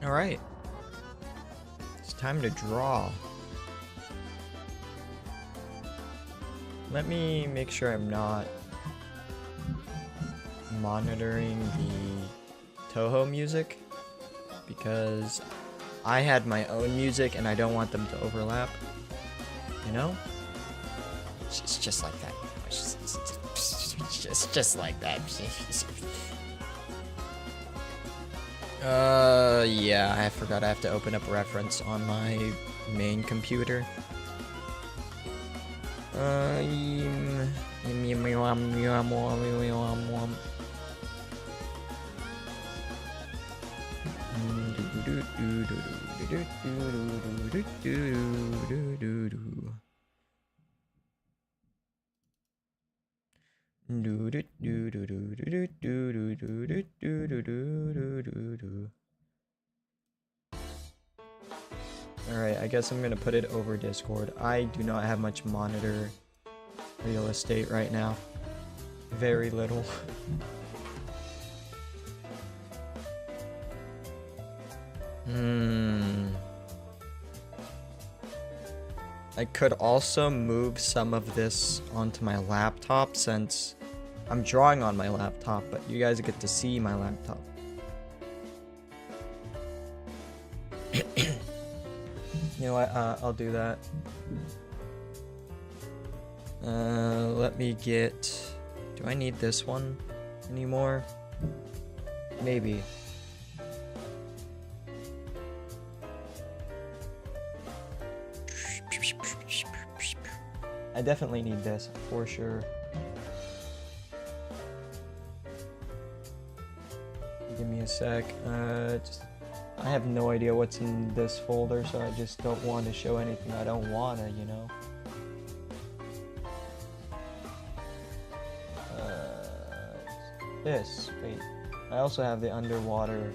Alright. It's time to draw. Let me make sure I'm not monitoring the Toho music, because I had my own music and I don't want them to overlap. You know? It's just like that. It's just like that. Yeah, I forgot I have to open up reference on my main computer. Alright, I guess I'm gonna put it over Discord. I do not have much monitor real estate right now. Very little. I could also move some of this onto my laptop, since I'm drawing on my laptop, but you guys get to see my laptop. You know what, I'll do that. Let me get... Do I need this one anymore? Maybe. I definitely need this, for sure. Give me a sec. I have no idea what's in this folder, so I just don't want to show anything I don't wanna, you know? This. Wait. I also have the underwater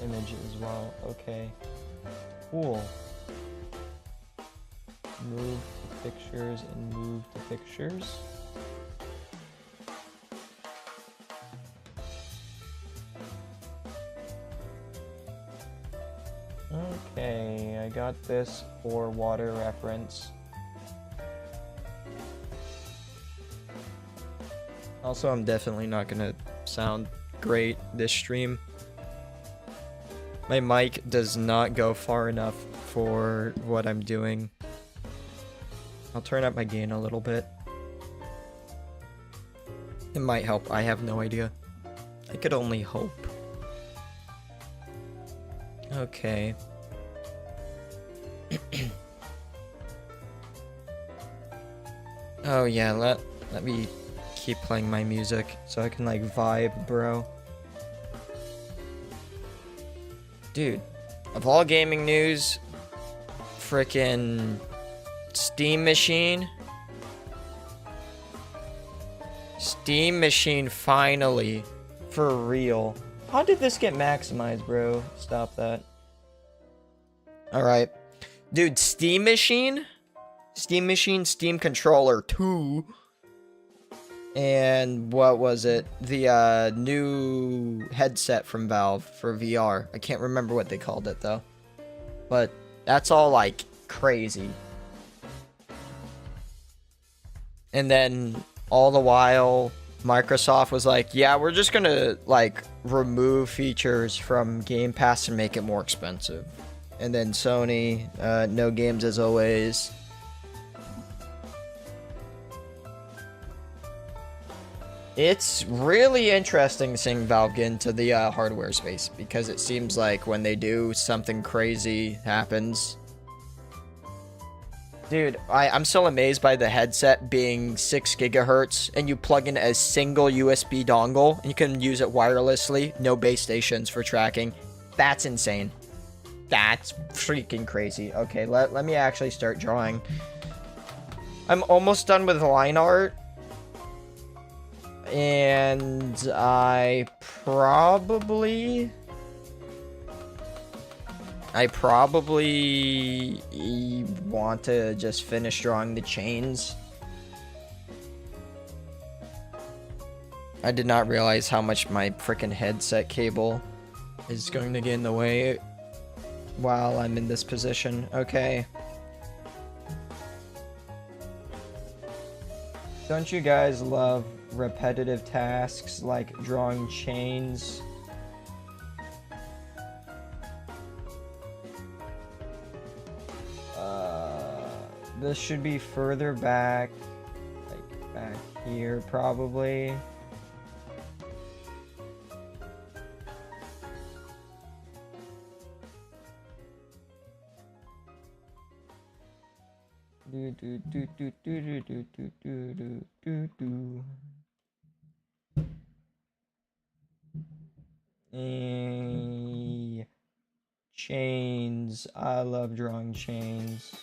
image as well. Okay. Cool. Move to pictures and move to pictures. Okay, I got this for water reference. Also, I'm definitely not gonna sound great this stream. My mic does not go far enough for what I'm doing. I'll turn up my gain a little bit. It might help, I have no idea. I could only hope. Okay. Oh yeah, let me keep playing my music so I can like vibe, bro. Dude, of all gaming news, frickin' Steam Machine. Steam Machine finally, for real. How did this get maximized, bro? Stop that. Alright. Dude, Steam Machine, Steam Controller 2. And what was it? The new headset from Valve for VR. I can't remember what they called it though. But that's all like crazy. And then all the while Microsoft was like, yeah, we're just gonna like remove features from Game Pass and make it more expensive. And then Sony, no games as always. It's really interesting seeing Valve get into the hardware space, because it seems like when they do, something crazy happens. Dude, I'm still amazed by the headset being 6 gigahertz, and you plug in a single USB dongle, and you can use it wirelessly, no base stations for tracking. That's insane. That's freaking crazy. Okay, let me actually start drawing. I'm almost done with line art. And I probably want to just finish drawing the chains. I did not realize how much my freaking headset cable is going to get in the way while I'm in this position. Okay. Don't you guys love repetitive tasks like drawing chains? This should be further back, like back here probably. Chains. I love drawing chains.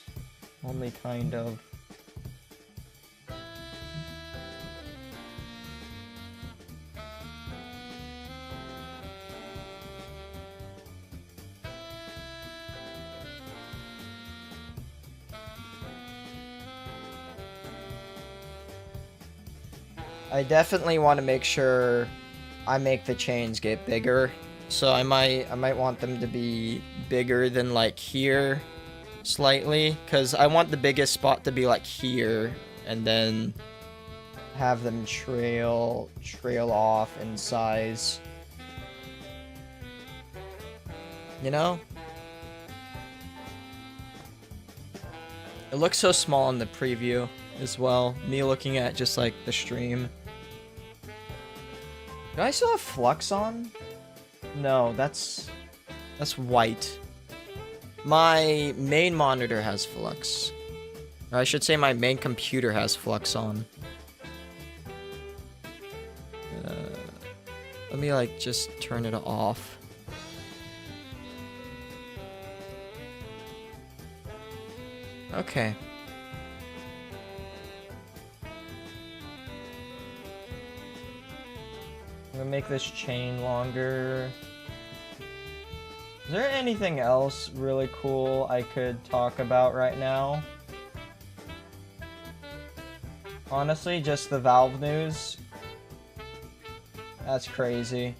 Only kind of. I definitely want to make sure I make the chains get bigger. So I might want them to be bigger than like here slightly, because I want the biggest spot to be like here and then have them trail off in size. You know? It looks so small in the preview as well. Me looking at just like the stream. Do I still have flux on? No, that's white. My main monitor has flux. Or I should say my main computer has flux on. Let me like just turn it off. Okay. I'm gonna make this chain longer. Is there anything else really cool I could talk about right now? Honestly, just the Valve news. That's crazy.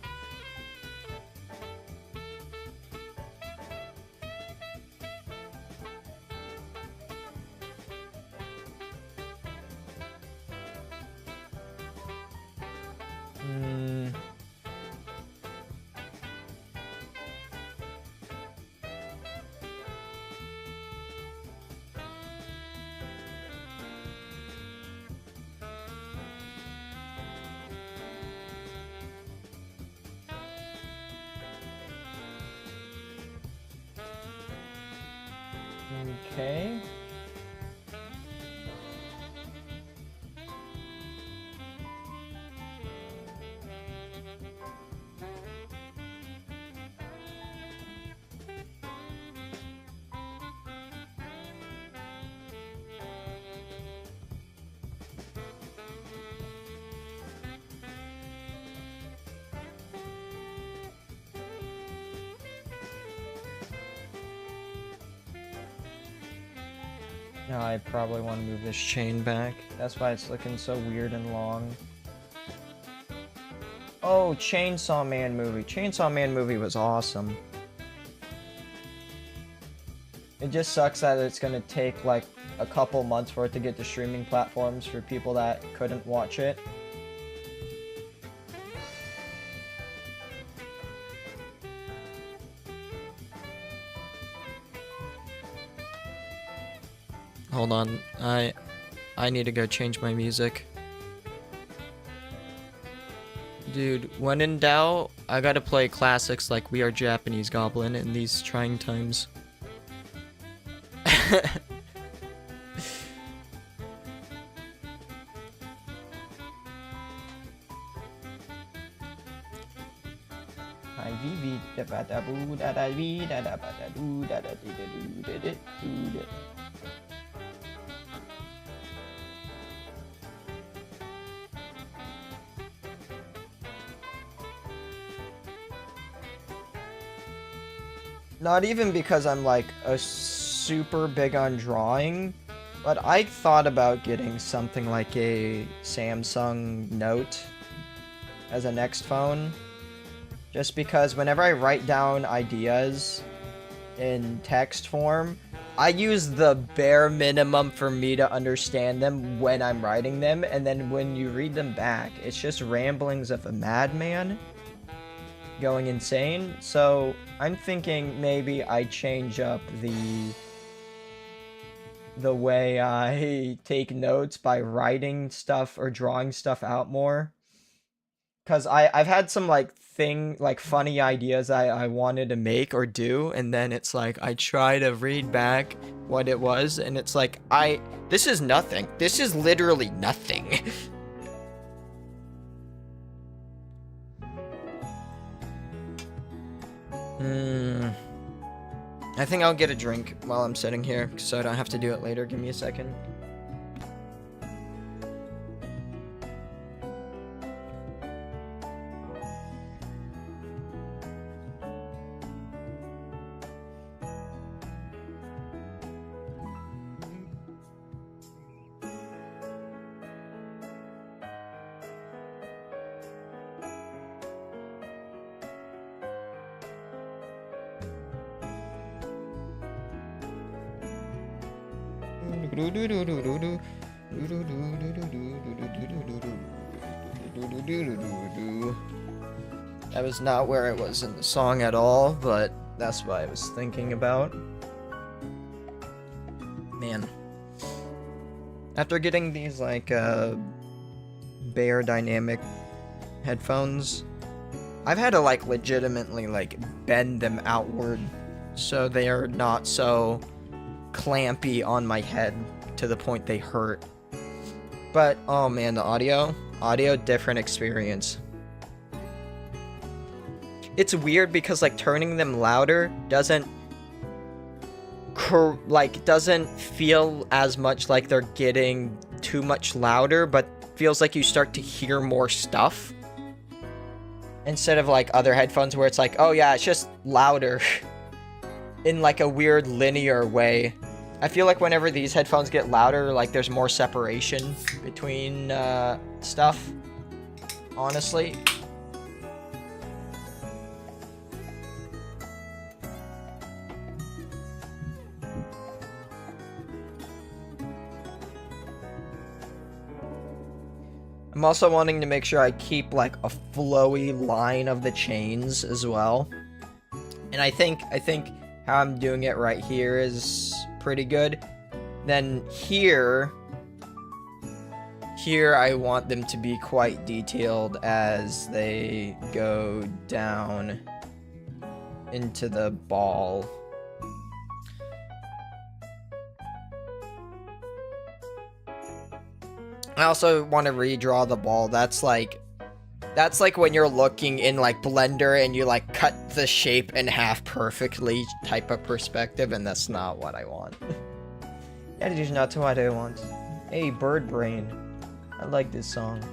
Okay. Now I probably want to move this chain back. That's why it's looking so weird and long. Oh, Chainsaw Man movie. Chainsaw Man movie was awesome. It just sucks that it's gonna take like a couple months for it to get to streaming platforms for people that couldn't watch it. Hold on, I need to go change my music. Dude, when in doubt, I gotta play classics like We Are Japanese Goblin in these trying times. Not even because I'm like a super big on drawing, but I thought about getting something like a Samsung Note as a next phone. Just because whenever I write down ideas in text form, I use the bare minimum for me to understand them when I'm writing them, and then when you read them back, it's just ramblings of a madman going insane. So I'm thinking maybe I change up the way I take notes by writing stuff or drawing stuff out more. Cause I've had some like funny ideas I wanted to make or do, and then it's like I try to read back what it was, and it's like this is nothing. This is literally nothing. I think I'll get a drink while I'm sitting here, so I don't have to do it later. Give me a second. That was not where it was in the song at all, but that's what I was thinking about. Man. After getting these, like, Bear Dynamic headphones, I've had to, like, legitimately, like, bend them outward so they are not so clampy on my head to the point they hurt. But, oh man, the audio, different experience. It's weird because, like, turning them louder doesn't feel as much like they're getting too much louder, but feels like you start to hear more stuff. Instead of, like, other headphones where it's like, oh yeah, it's just louder in, like, a weird linear way. I feel like whenever these headphones get louder, like, there's more separation between, stuff. Honestly. I'm also wanting to make sure I keep, like, a flowy line of the chains as well. And I think how I'm doing it right here is pretty good. Then here I want them to be quite detailed as they go down into the ball. I also want to redraw the ball. That's like when you're looking in, like, Blender and you, like, cut the shape in half perfectly type of perspective, and that's not what I want. That is not what I want. Hey, Bird Brain. I like this song.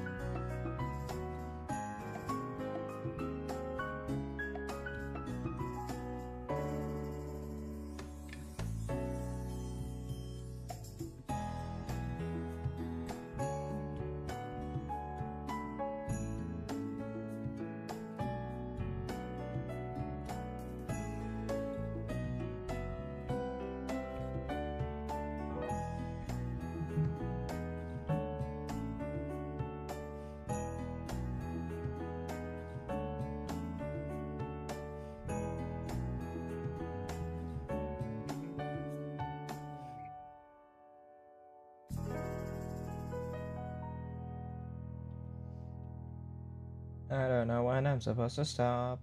I don't know when I'm supposed to stop.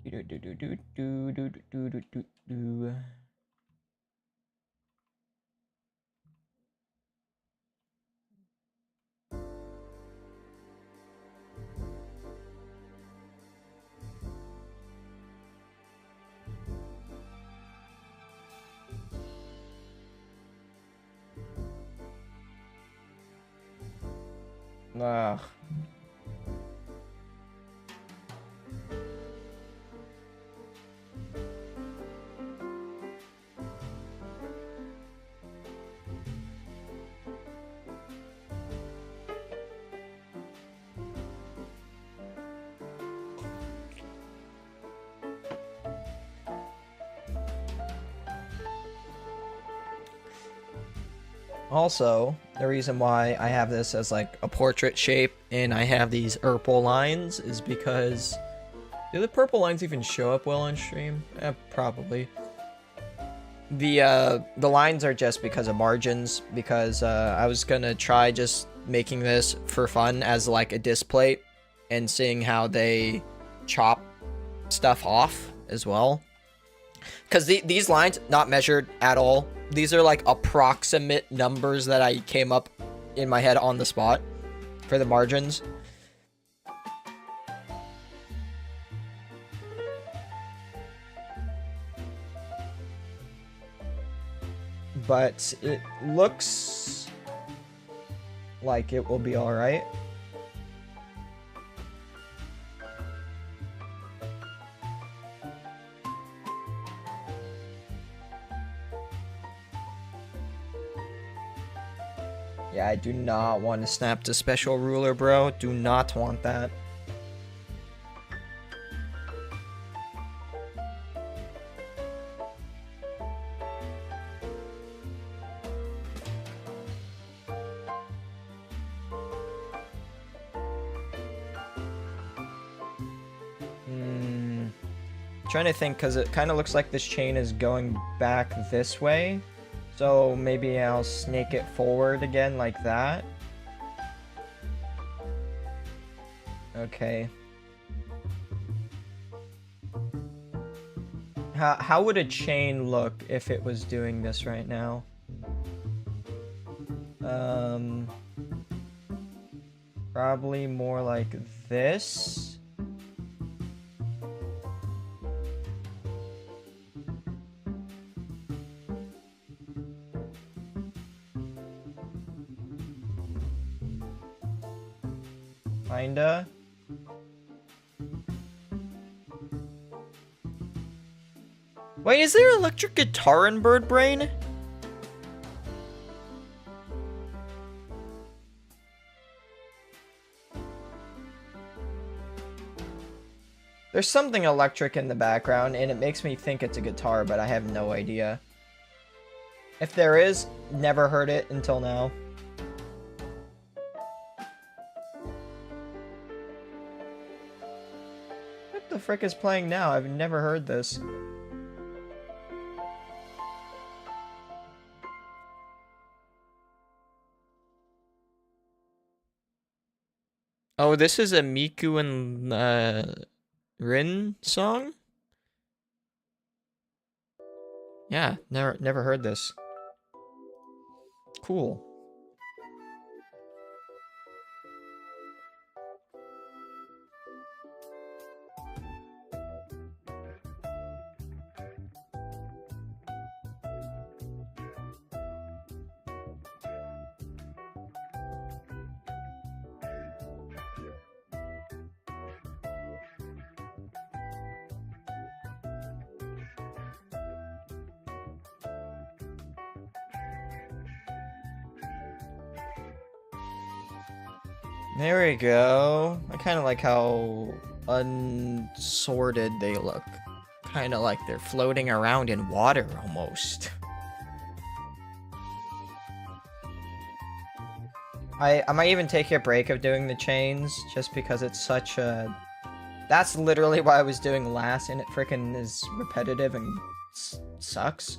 Do do do do do do do do do do. Ugh. Also, the reason why I have this as like a portrait shape and I have these purple lines is because do the purple lines even show up well on stream? Probably. The lines are just because of margins, because I was gonna try just making this for fun as like a disc plate and seeing how they chop stuff off as well. Because these lines, not measured at all. These are like approximate numbers that I came up in my head on the spot for the margins. But it looks like it will be alright. Yeah, I do not want to snap to special ruler, bro. Do not want that. Trying to think, because it kind of looks like this chain is going back this way. So maybe I'll snake it forward again like that. Okay. How would a chain look if it was doing this right now? Probably more like this. Kinda. Wait, is there electric guitar in Bird Brain? There's something electric in the background, and it makes me think it's a guitar, but I have no idea. If there is, never heard it until now. What the frick is playing now? I've never heard this. Oh, this is a Miku and Rin song? Yeah, never heard this. Cool. There we go. I kind of like how unsorted they look. Kind of like they're floating around in water almost. I might even take a break of doing the chains just because it's such a... That's literally what I was doing last, and it freaking is repetitive and sucks.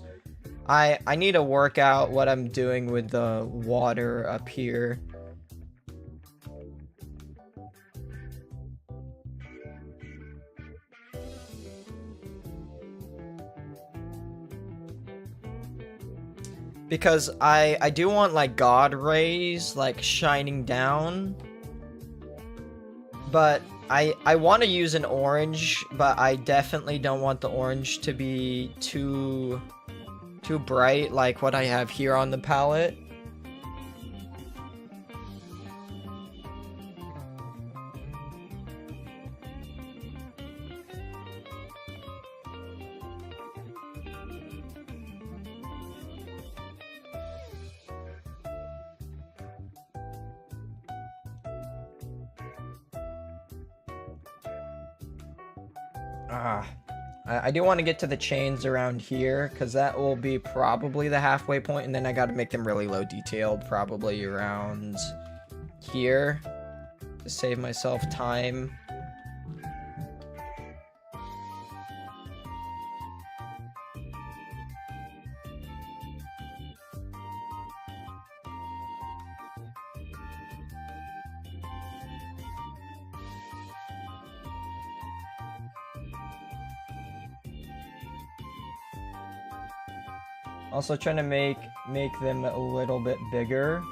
I need to work out what I'm doing with the water up here. Because I do want, like, God rays, like, shining down. But I want to use an orange, but I definitely don't want the orange to be too bright, like what I have here on the palette. I do want to get to the chains around here, because that will be probably the halfway point, and then I got to make them really low detailed, probably around here, to save myself time. Also trying to make them a little bit bigger.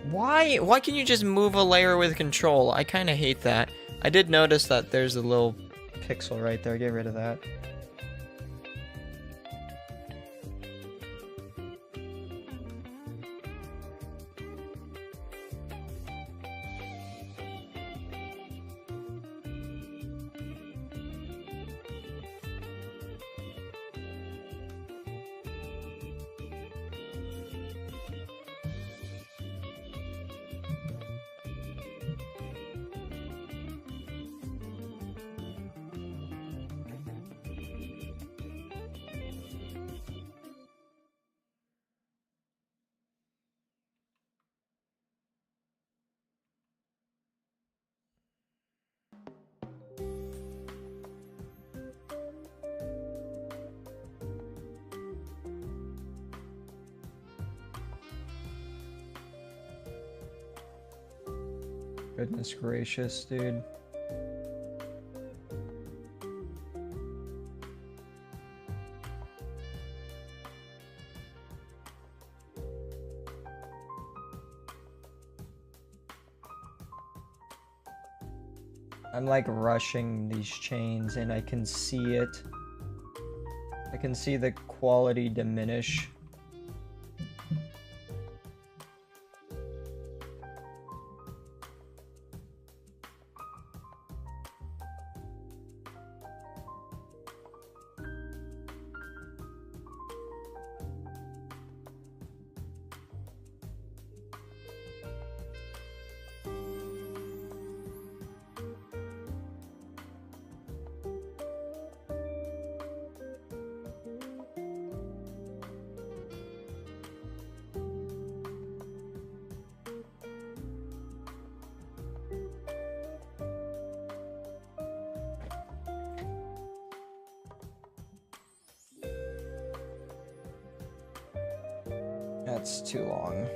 Why can you just move a layer with control? I kind of hate that. I did notice that there's a little pixel right there. Get rid of that. Goodness gracious, dude. I'm like rushing these chains and I can see it. I can see the quality diminish. That's too long.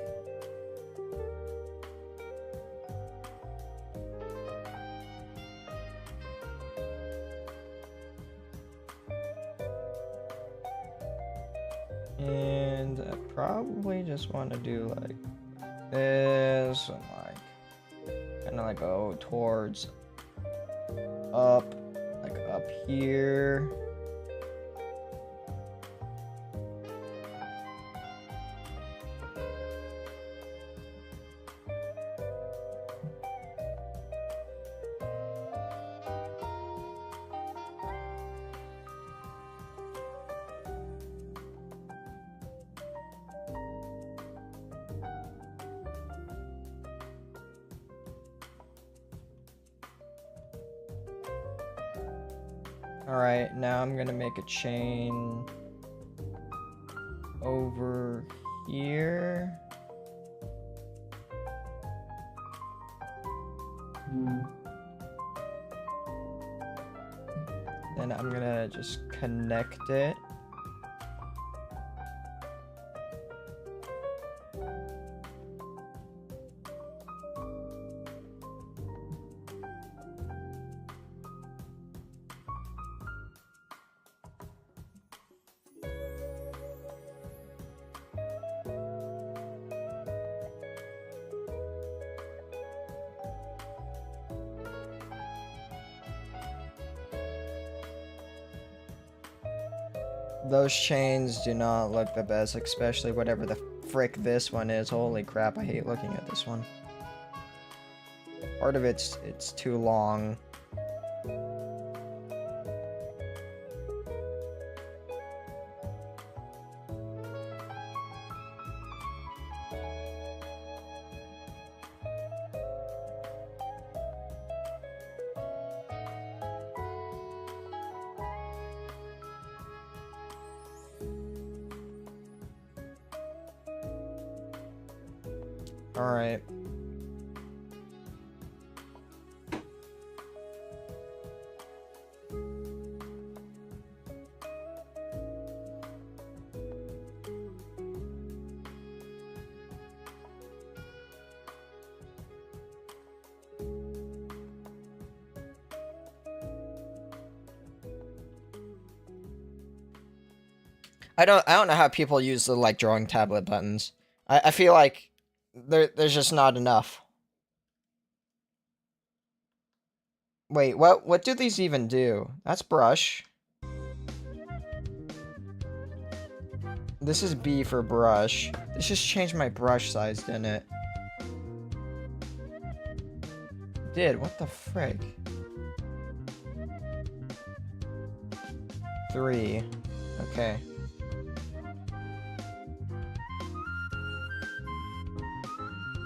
And I probably just want to do like this and like kind of like go towards up, like up here. Alright, now I'm gonna make a chain over here. Then I'm gonna just connect it. Those chains do not look the best, especially whatever the frick this one is. Holy crap, I hate looking at this one. Part of it's too long. Alright. I don't know how people use the like drawing tablet buttons. I feel like there's just not enough. Wait, what do these even do? That's brush. This is B for brush. This just changed my brush size, didn't it? It did, what the frick? 3. Okay.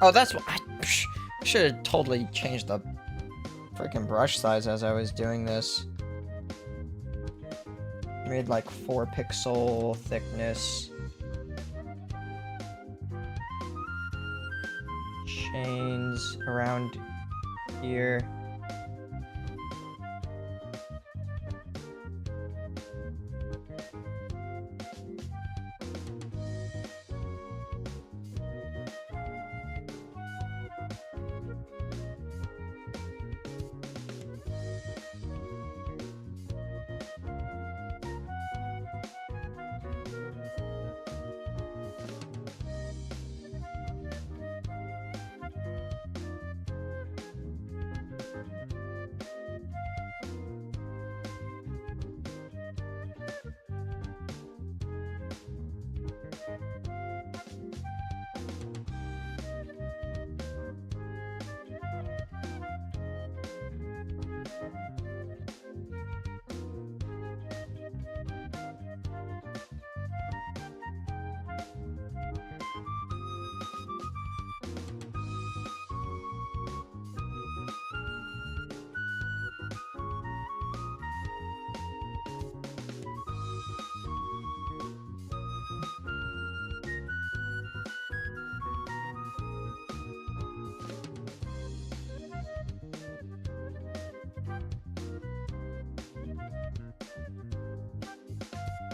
Oh, that's what I should have totally changed the freaking brush size as I was doing this. Made like 4 pixel thickness. Chains around here.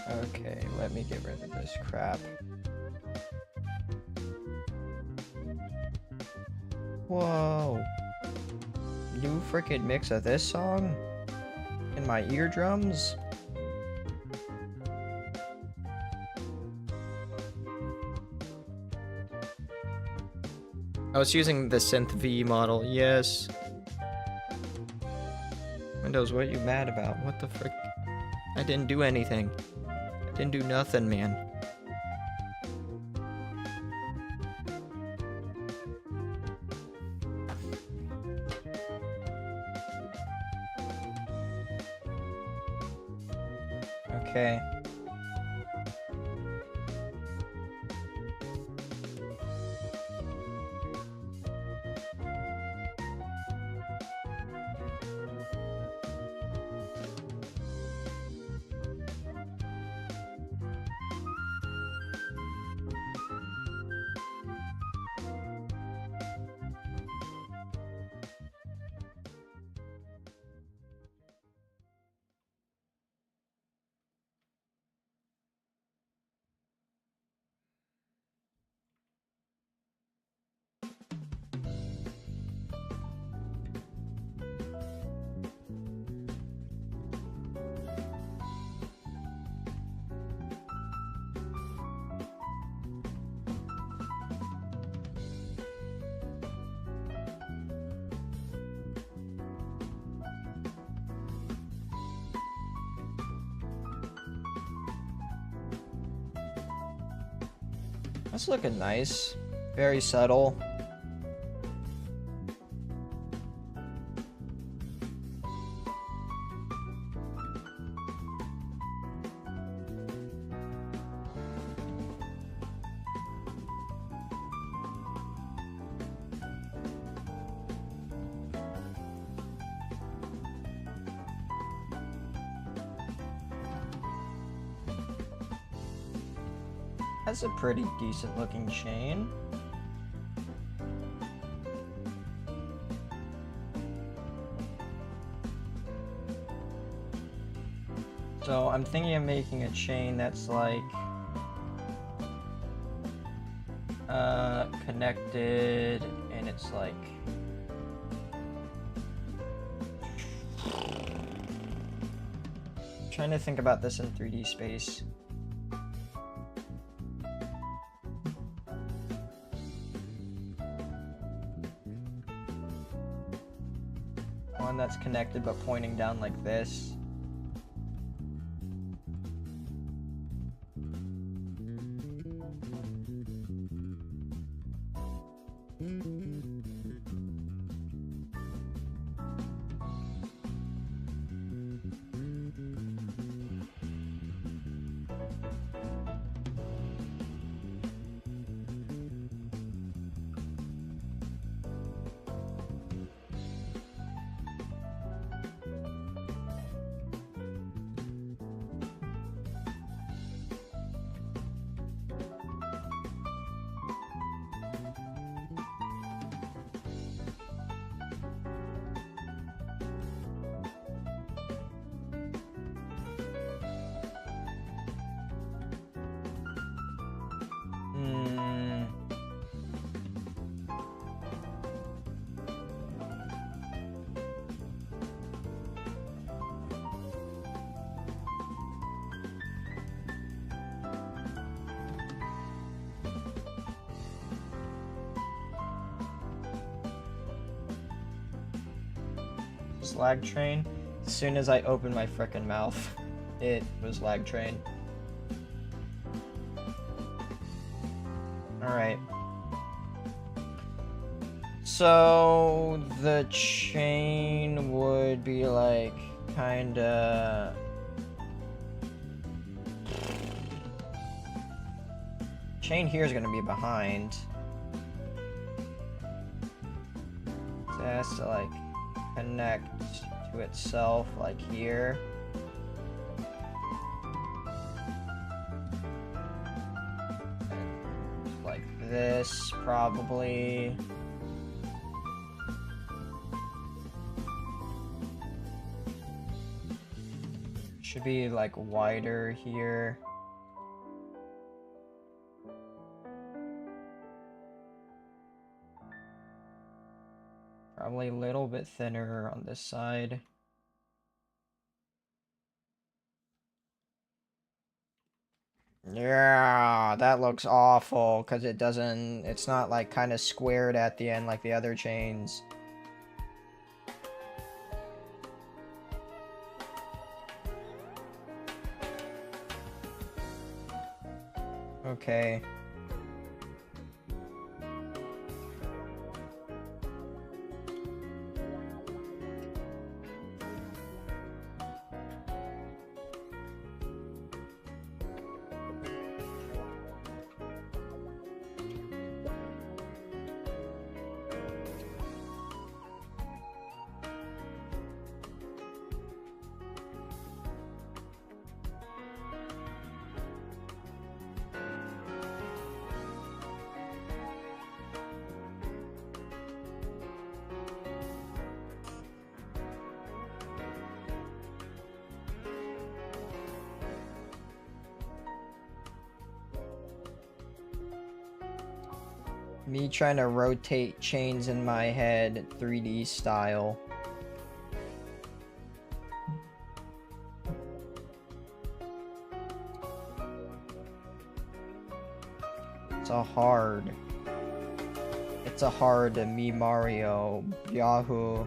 Okay, let me get rid of this crap. Whoa. New freaking mix of this song? In my eardrums? I was using the Synth V model, yes. Windows, what are you mad about? What the frick? I didn't do anything. I didn't do nothing, man. Okay. That's looking nice. Very subtle. That's a pretty decent looking chain. So I'm thinking of making a chain that's like connected, and it's like trying to think about this in 3D space. One that's connected but pointing down like this. Lag train. As soon as I opened my frickin' mouth, it was lag train. Alright. So the chain would be like kinda chain here is gonna be behind. So it has to like connect to itself like here. And like this probably. Should be like wider here. Probably a little bit thinner on this side. Yeah, that looks awful because it's not like kind of squared at the end like the other chains. Okay. Me trying to rotate chains in my head 3D style. It's a hard me Mario Yahoo.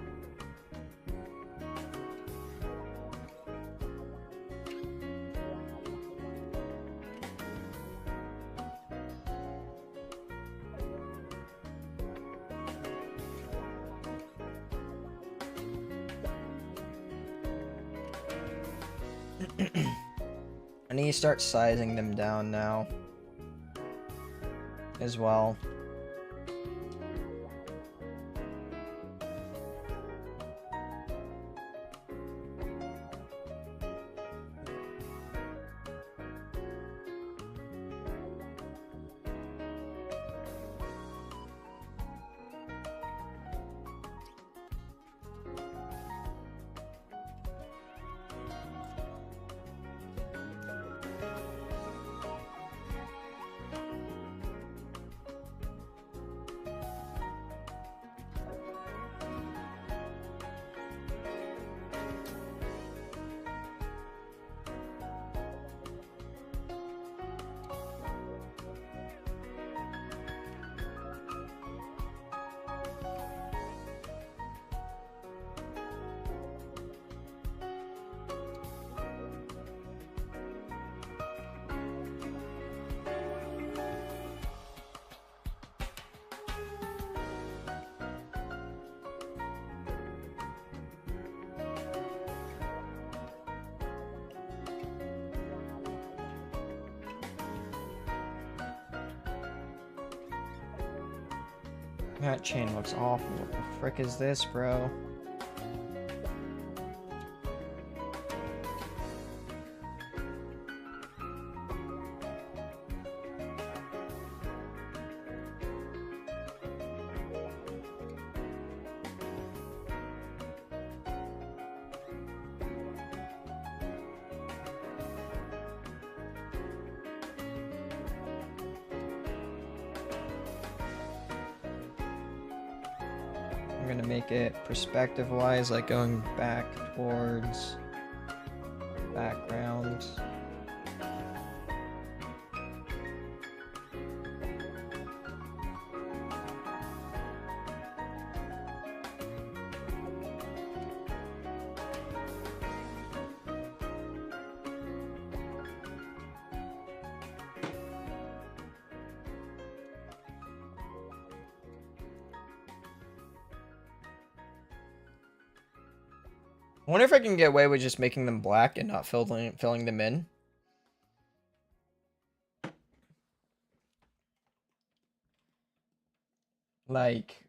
I need to start sizing them down now as well. That chain looks awful. What the frick is this, bro? I'm gonna make it perspective-wise, like going back towards background. I wonder if I can get away with just making them black and not filling them in. Like...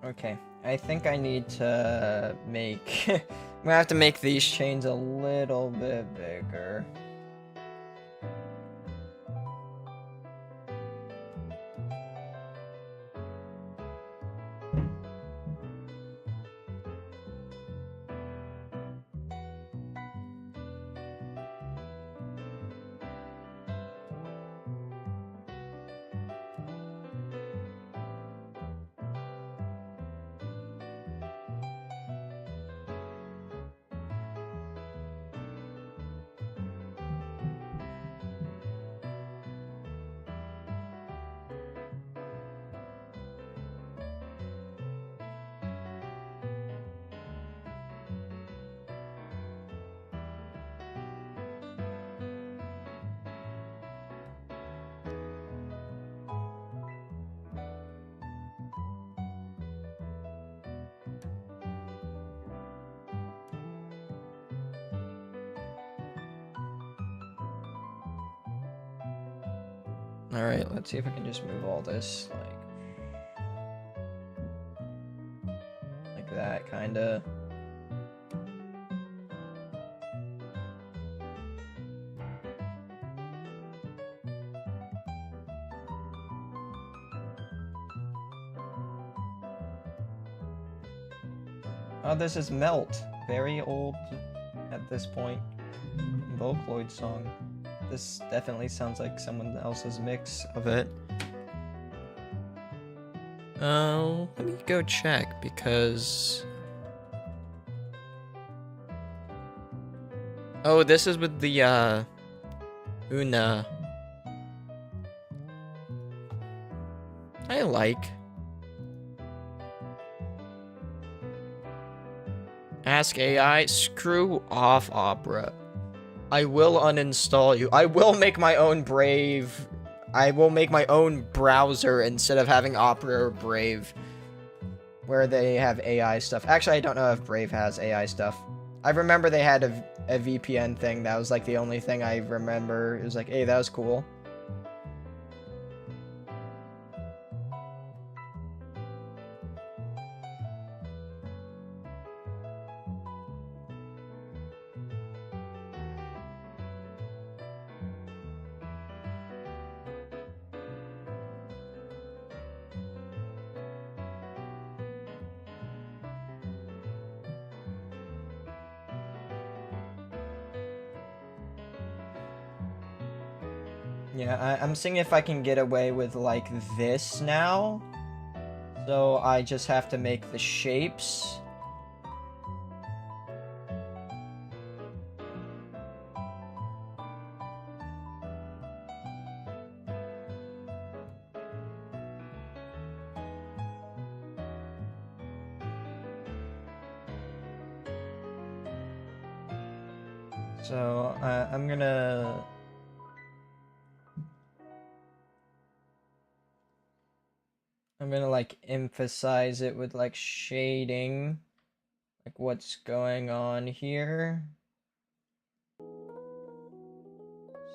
Okay, I think I need to make... I'm gonna have to make these chains a little bit bigger. Alright, let's see if I can just move all this, like that, kinda. Oh, this is Melt. Very old at this point. Vocaloid song. This definitely sounds like someone else's mix of it. Let me go check, because... Oh, this is with the, Una. I like. Ask AI, screw off Opera. I will uninstall you. I will make my own Brave. I will make my own browser instead of having Opera or Brave, where they have AI stuff. Actually, I don't know if Brave has AI stuff. I remember they had a VPN thing. That was like the only thing I remember. It was like, hey, that was cool. Yeah, I'm seeing if I can get away with, like, this now. So I just have to make the shapes. So I'm gonna like emphasize it with like shading, like what's going on here.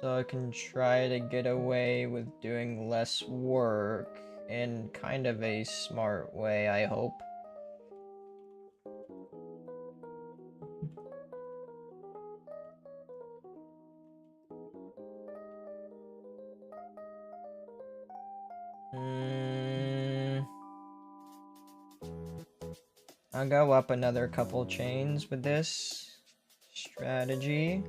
So I can try to get away with doing less work in kind of a smart way, I hope. I'll go up another couple chains with this strategy.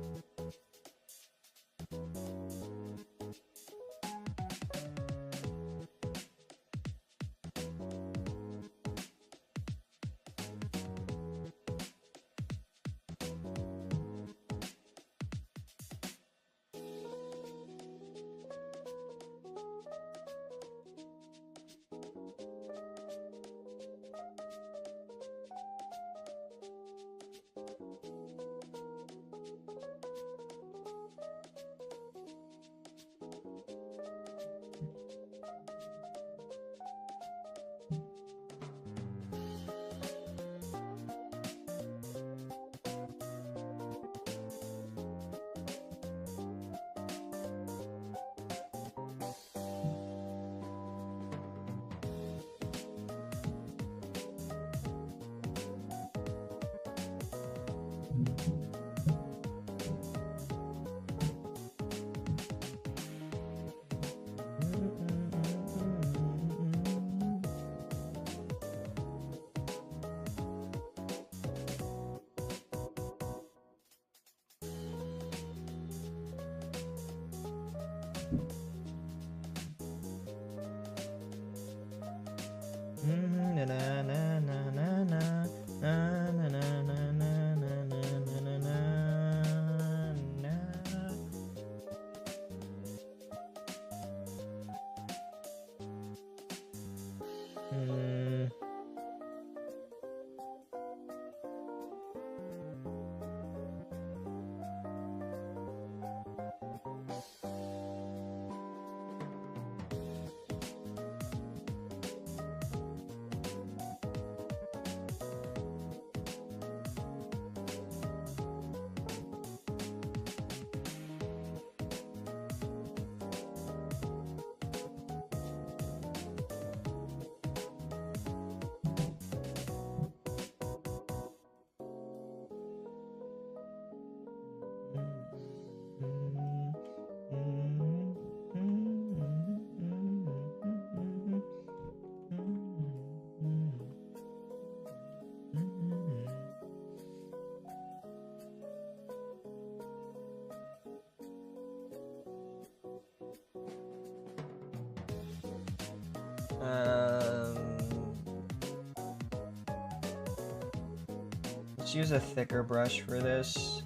Let's use a thicker brush for this.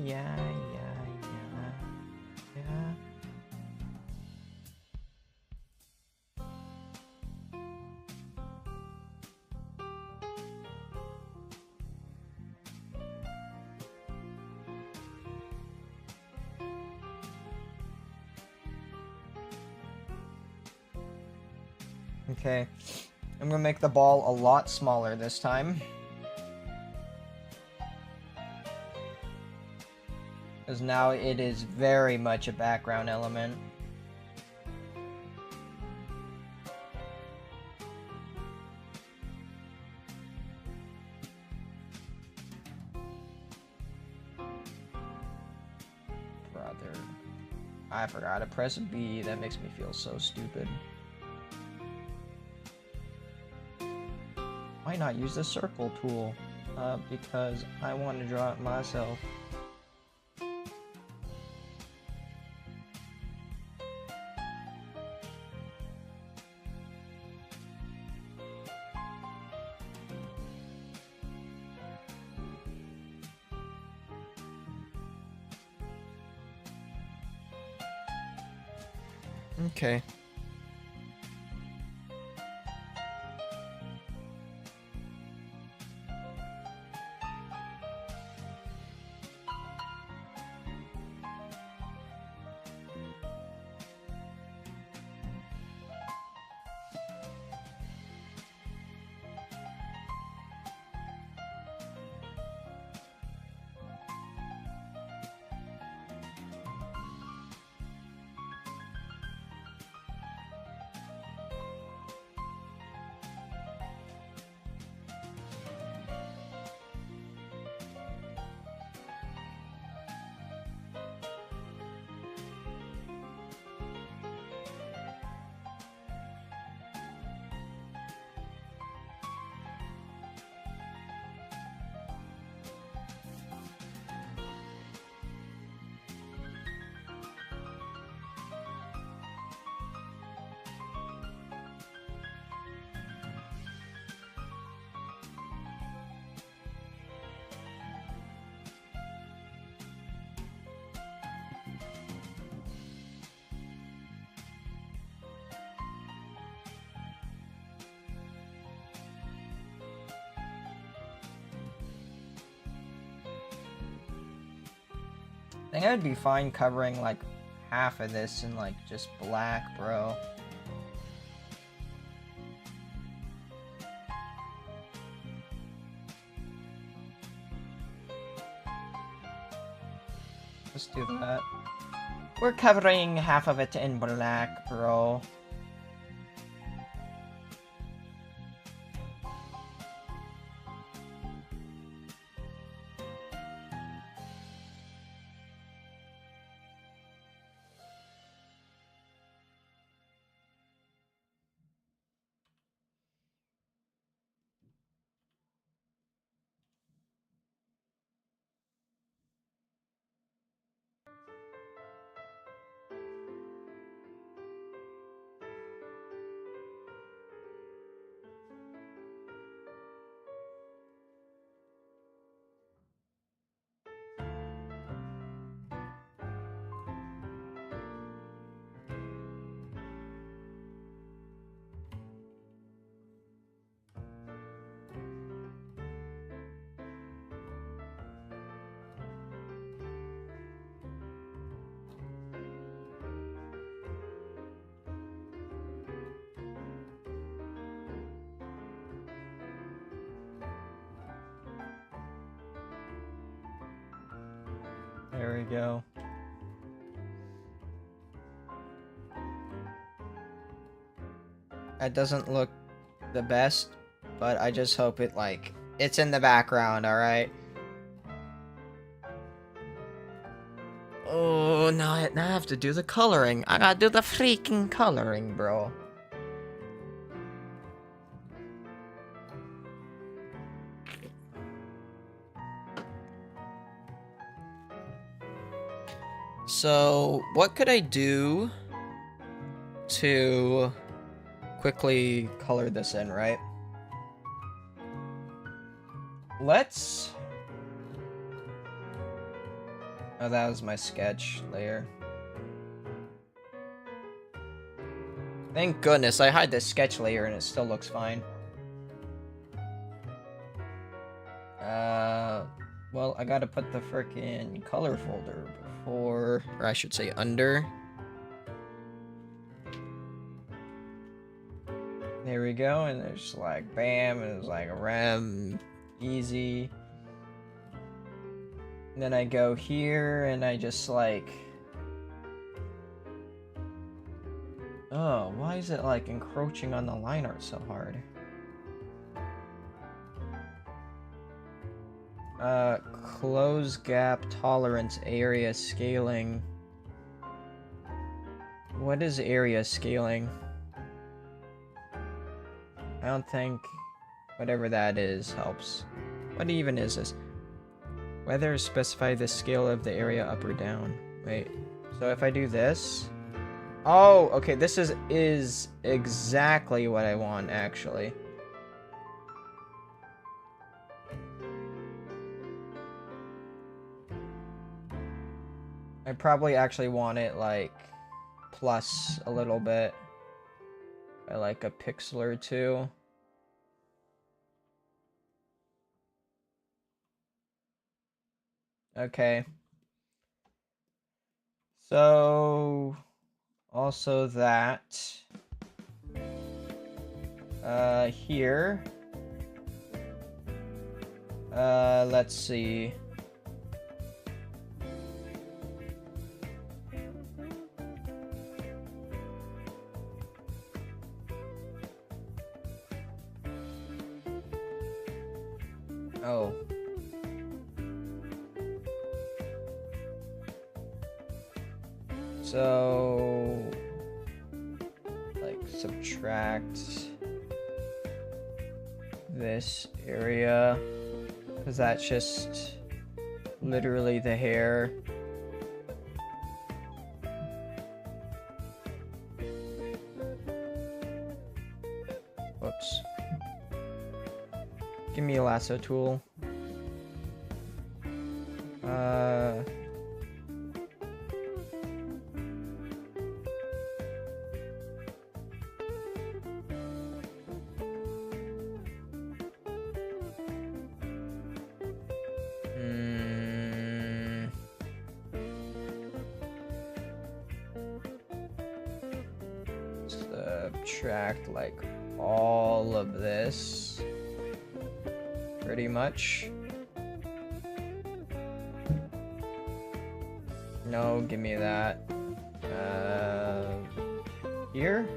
Yeah. Okay, I'm gonna make the ball a lot smaller this time. Because now it is very much a background element. I forgot to press B. That makes me feel so stupid. Why not use the circle tool? Because I want to draw it myself. Okay. I think I'd be fine covering like half of this in like just black, bro. Let's do that. We're covering half of it in black, bro. There we go. That doesn't look the best, but I just hope it like it's in the background, all right? Oh, now I have to do the coloring. I gotta do the freaking coloring, bro. So, what could I do to quickly color this in, right? Let's... Oh, that was my sketch layer. Thank goodness, I hide the sketch layer and it still looks fine. Well, I gotta put the frickin' color folder before, or I should say under. There we go, and there's like, bam, and it's like a rem, easy. And then I go here, and I just like... Oh, why is it like encroaching on the line art so hard? Close gap tolerance area scaling. what is area scaling? I don't think whatever that is helps. What even is this? Whether specify the scale of the area up or down. Wait, so if I do this... Oh, okay, this is exactly what I want, actually. I probably actually want it, like, plus a little bit. By, like, a pixel or two. Okay. So... Also that... here... let's see... Oh. So, like, subtract this area, because that's just literally the hair. Whoops. Give me a lasso tool. Subtract like all of this. Pretty much. No, give me that. Here?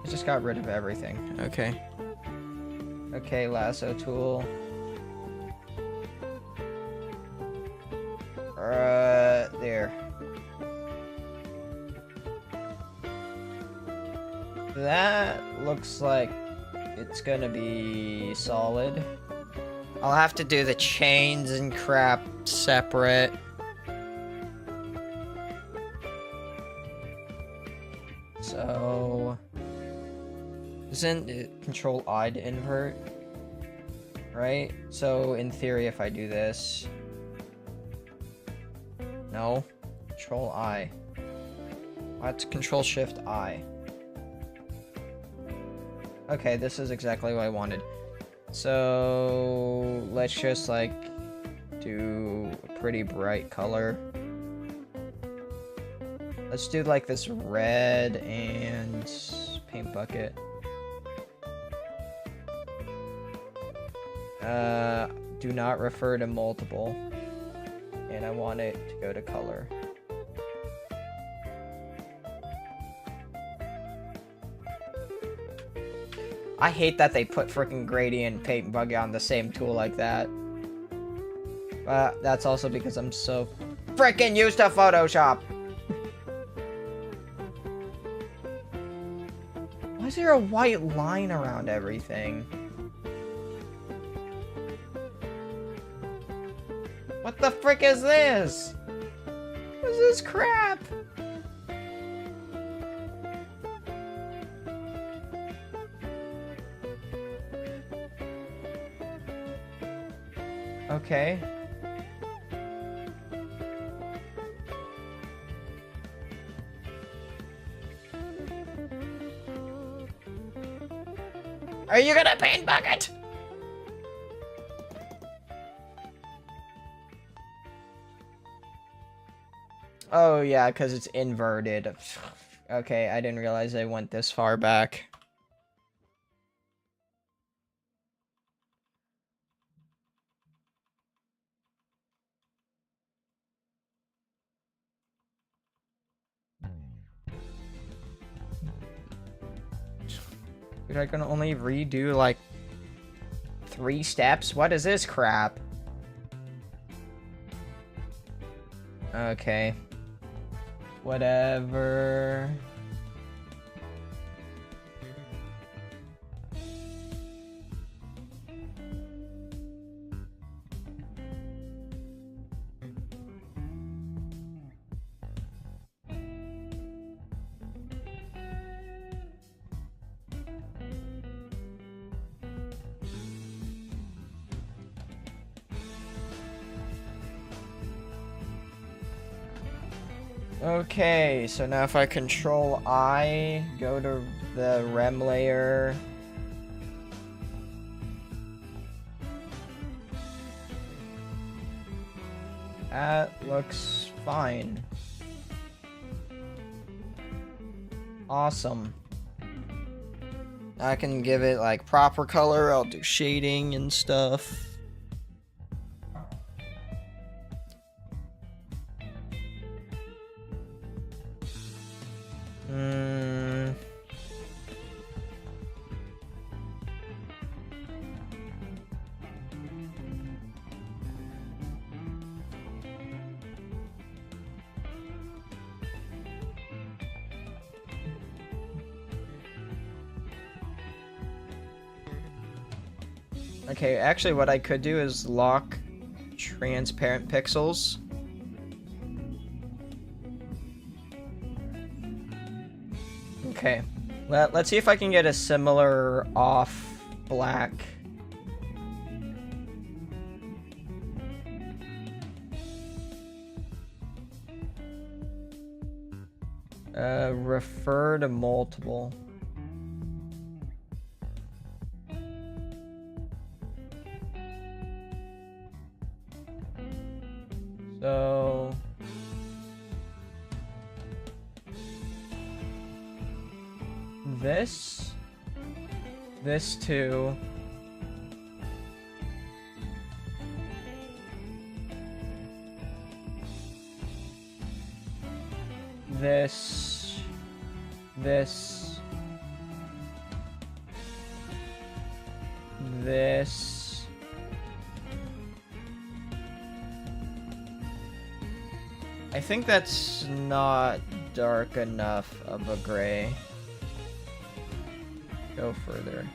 I just got rid of everything. Okay. Okay, lasso tool. There. That looks like it's gonna be solid. I'll have to do the chains and crap separate. So... Isn't it Control-I to invert? Right? So, in theory, if I do this... No. Control-I. What's Control-Shift-I? Okay, this is exactly what I wanted. So, let's just, like, do a pretty bright color. Let's do, like, this red and paint bucket. Do not refer to multiple. And I want it to go to color. I hate that they put freaking gradient and paint bucket on the same tool like that. But that's also because I'm so freaking used to Photoshop. Why is there a white line around everything? What the frick is this? What is this crap? Okay. Are you gonna paint bucket? Oh yeah, because it's inverted. Okay, I didn't realize I went this far back. Dude, I can only redo like 3 steps? What is this crap? Whatever. Okay, so now if I control I, go to the REM layer. That looks fine. Awesome. I can give it like proper color, I'll do shading and stuff. Okay, actually what I could do is lock transparent pixels. Okay, let's see if I can get a similar off black. Refer to multiple. So this too. This. I think that's not dark enough of a gray. Go further.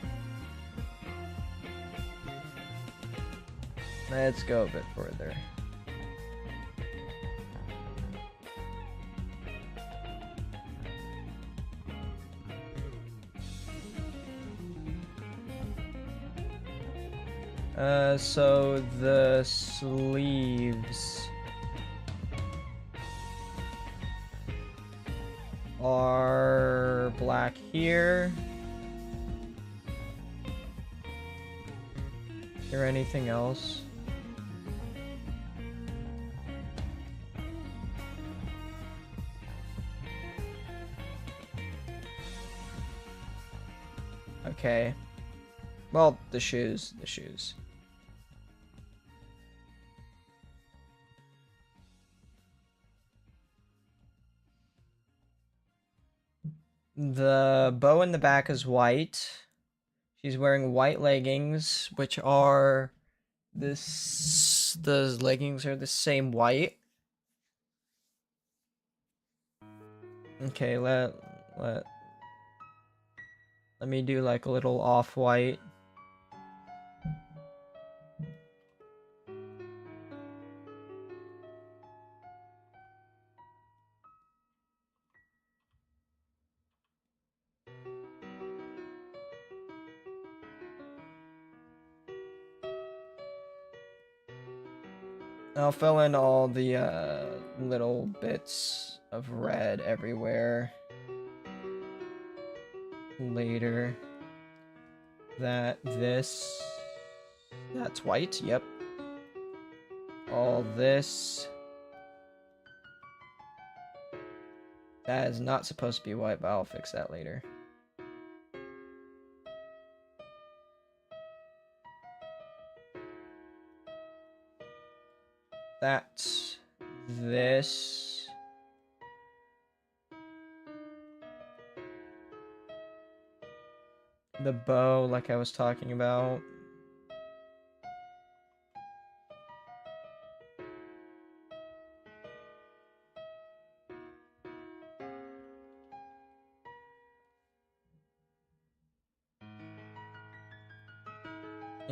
Let's go a bit further. So the sleeves are black here. Is there anything else? Okay. Well, the shoes. The bow in the back is white. She's wearing white leggings, which are this. The leggings are the same white. Okay, let me do like a little off-white. I'll fill in all the little bits of red everywhere later. That's white, yep. All this. That is not supposed to be white, but I'll fix that later. That's this. The bow, like I was talking about.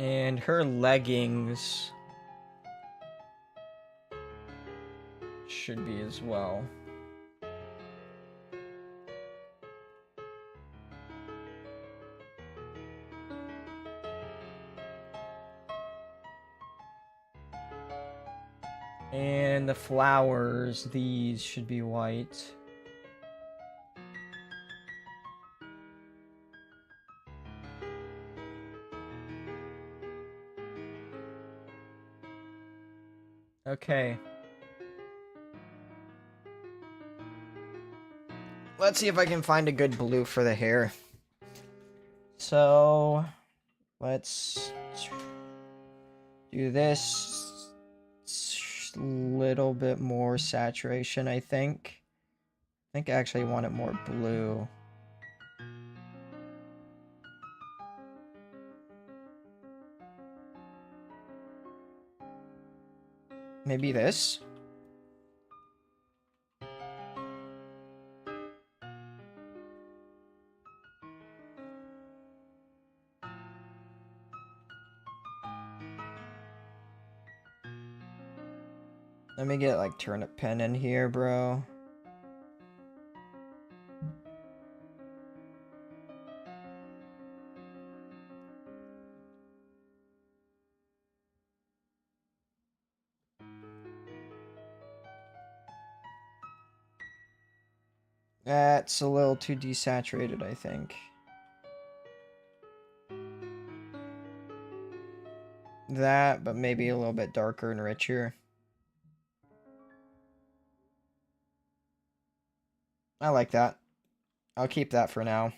And her leggings should be as well. And the flowers, these should be white. Okay. Let's see if I can find a good blue for the hair. So, let's do this. Little bit more saturation, I think. I think I actually want it more blue. Maybe this? Let me get like turnip pen in here, bro. That's a little too desaturated, I think. That, but maybe a little bit darker and richer. I like that. I'll keep that for now.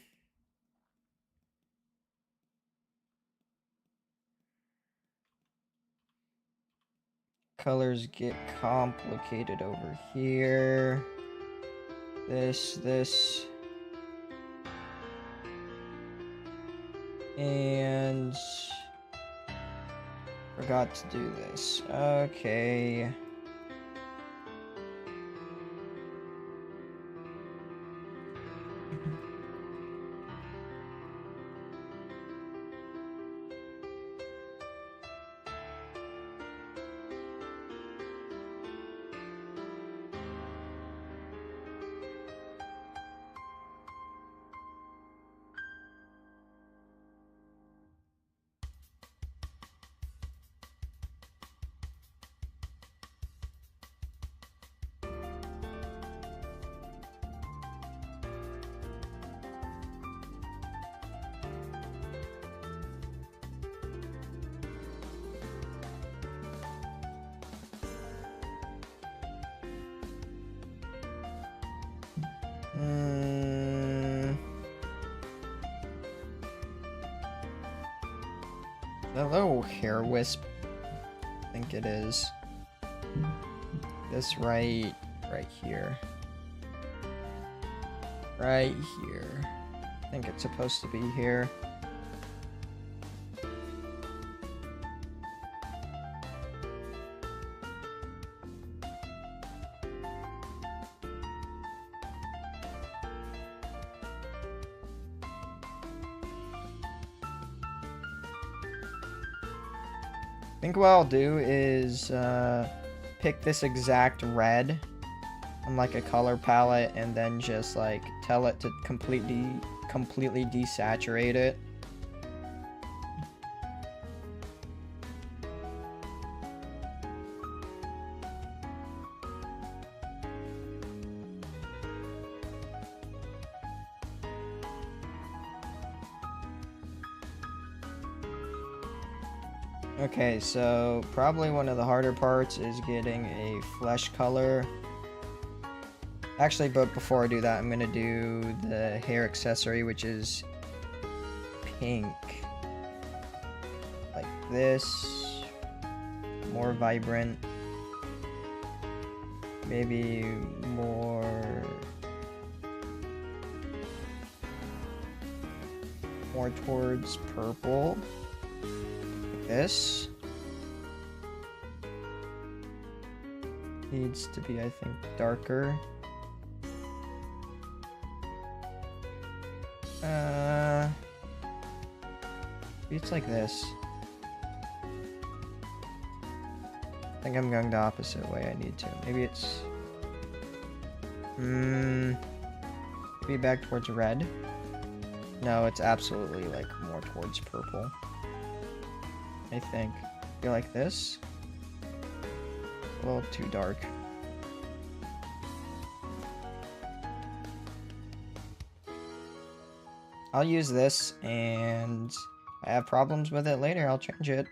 Colors get complicated over here. This. And forgot to do this. Okay. A little hair wisp, I think it is. This right here. Right here. I think it's supposed to be here. I think what I'll do is pick this exact red on like a color palette and then just like tell it to completely desaturate it. Okay, so probably one of the harder parts is getting a flesh color. Actually, but before I do that, I'm gonna do the hair accessory, which is pink. Like this. More vibrant. Maybe more towards purple. This needs to be, I think, darker. It's like this. I think I'm going the opposite way I need to. Maybe it's... maybe back towards red. No, it's absolutely, like, more towards purple. I think. Feel like this? A little too dark. I'll use this, and if I have problems with it later, I'll change it.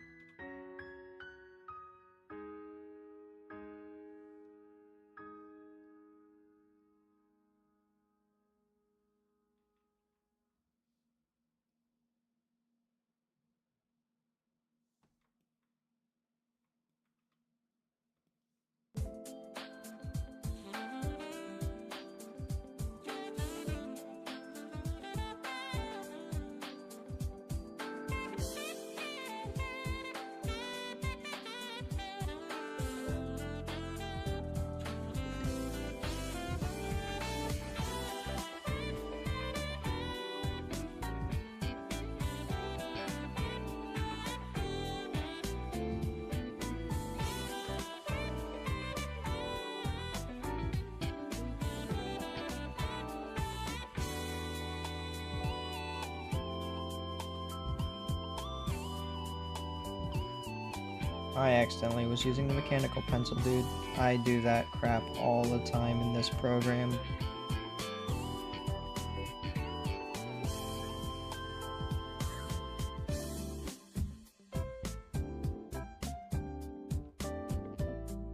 I accidentally was using the mechanical pencil, dude. I do that crap all the time in this program.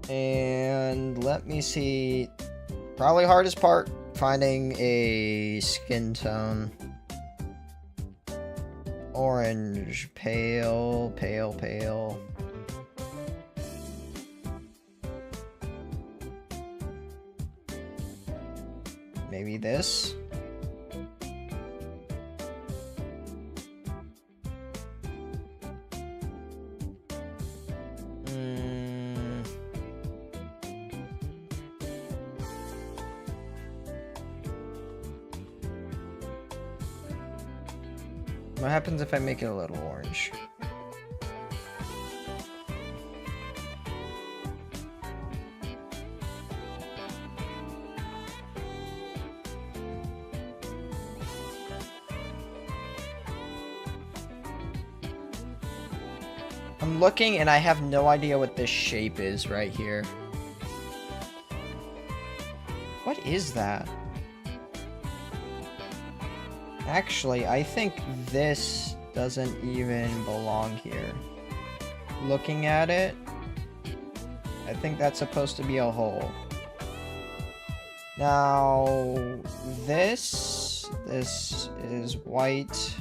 And let me see. Probably hardest part, finding a skin tone. Orange, pale, pale, pale. Maybe this? What happens if I make it a little orange? I'm looking and I have no idea what this shape is right here. What is that? Actually, I think this doesn't even belong here. Looking at it, I think that's supposed to be a hole. Now, this is white.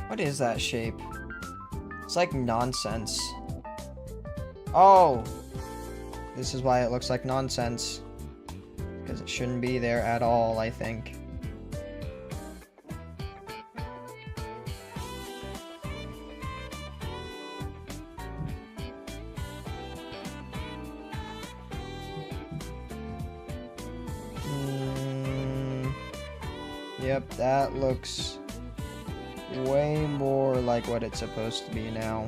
What is that shape? It's like nonsense. Oh! This is why it looks like nonsense. Because it shouldn't be there at all, I think. Yep, that looks way more like what it's supposed to be now.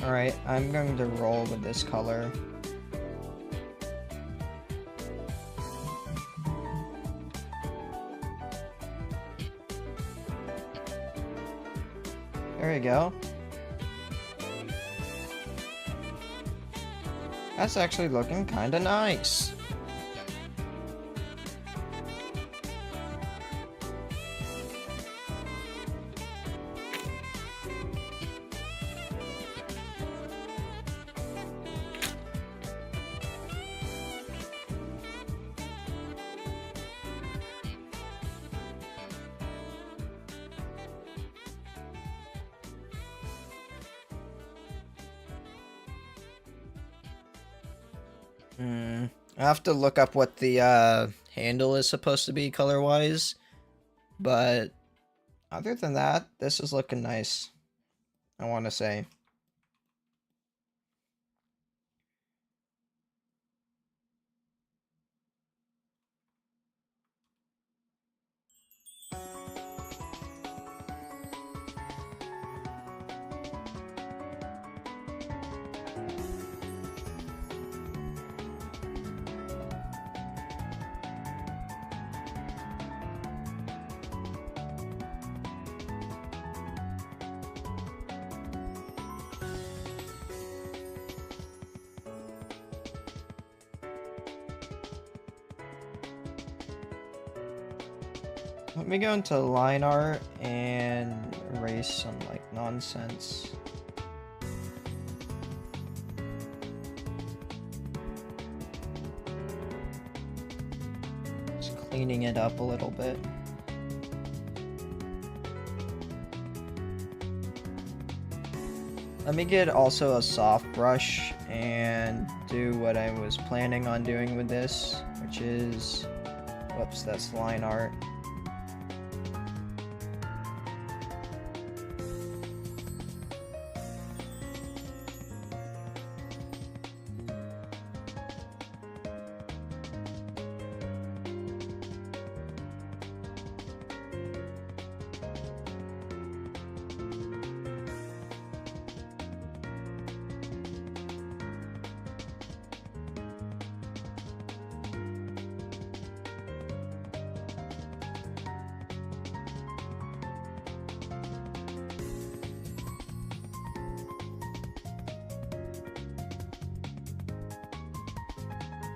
Alright, I'm going to roll with this color. There we go. That's actually looking kinda nice. I have to look up what the handle is supposed to be color-wise, but other than that, this is looking nice, I want to say. Let me go into line art and erase some like nonsense. Just cleaning it up a little bit. Let me get also a soft brush and do what I was planning on doing with this, which is, whoops, that's line art.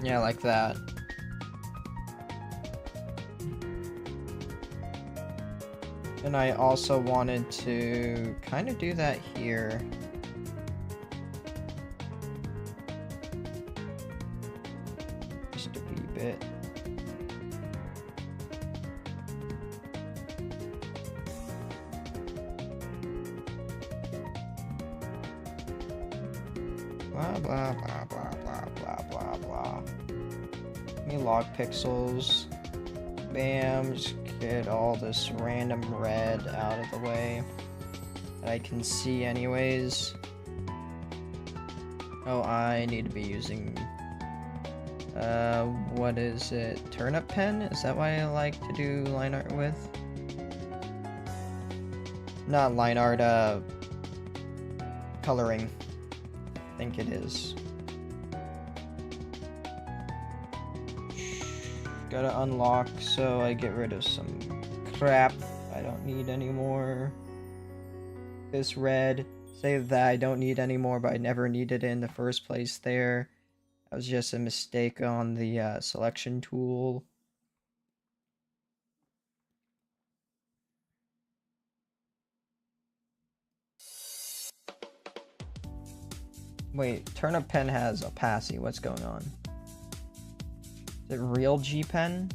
Yeah, like that. And I also wanted to kind of do that here. Just a wee bit. Blah, blah, blah, blah, blah, blah, blah, blah. Let me log pixels. Bam, just get all this random red out of the way that I can see anyways. Oh, I need to be using, what is it? Turnip pen? Is that why I like to do line art with? Not line art, coloring. I think it is. Gotta unlock so I get rid of some crap I don't need anymore. This red, say that I don't need anymore, but I never needed it in the first place there. That was just a mistake on the selection tool. Wait, Turnip Pen has opacity. What's going on? Is it real G Pen?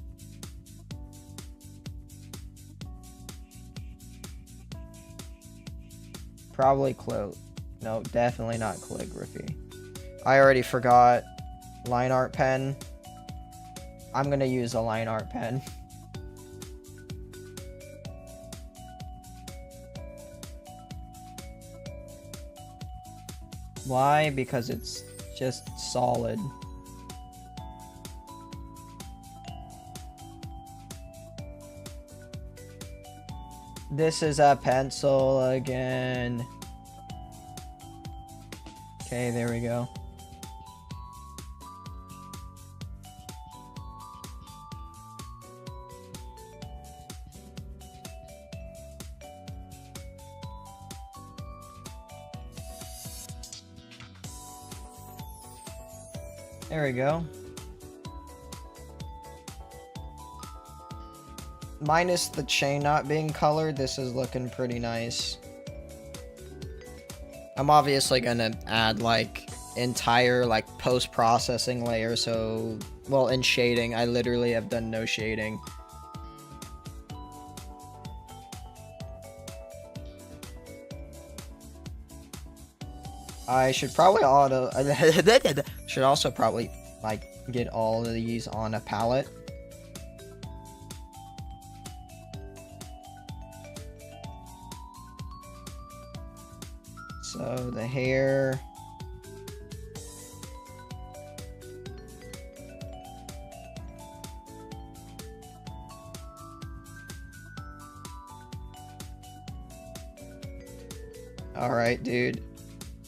Probably no, definitely not calligraphy. I already forgot. Line art pen. I'm gonna use a line art pen. Why? Because it's just solid. This is a pencil again. Okay, there we go. There we go. Minus the chain not being colored, this is looking pretty nice. I'm obviously gonna add like entire like post-processing layer, so well, in shading I literally have done no shading. I should probably also probably like get all of these on a palette. So the hair. All right, dude.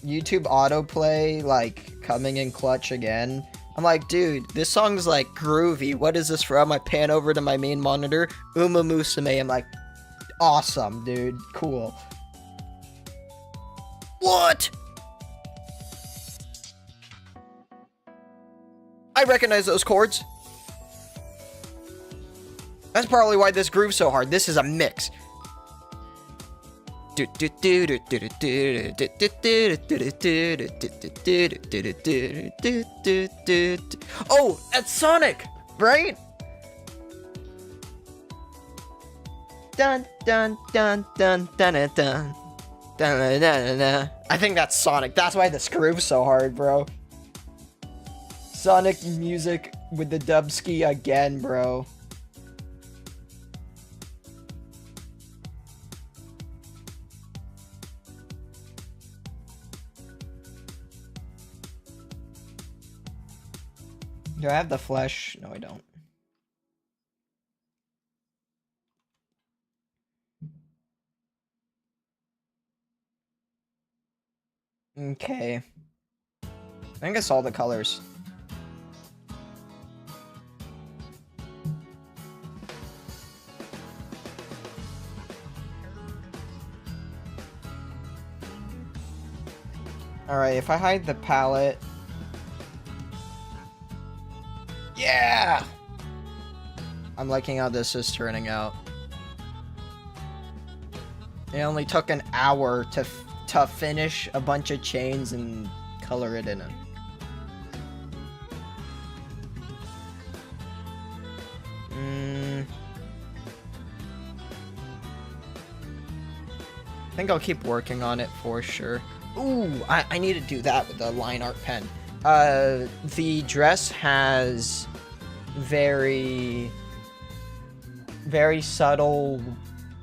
YouTube autoplay, like, coming in clutch again. I'm like, dude, this song's, like, groovy. What is this from? I pan over to my main monitor. Uma Musume. I'm like, awesome, dude. Cool. What? I recognize those chords. That's probably why this grooves so hard. This is a mix. Oh, that's Sonic, right? Dun dun dun dun dun dun dun. Dun, dun, dun, dun. I think that's Sonic. That's why this grooves so hard, bro. Sonic music with the dubski again, bro. Do I have the flesh? No, I don't. Okay. I think I saw the colors. Alright, if I hide the palette... Yeah! I'm liking how this is turning out. It only took an hour to finish a bunch of chains and color it in. I think I'll keep working on it for sure. Ooh, I need to do that with the line art pen. The dress has very subtle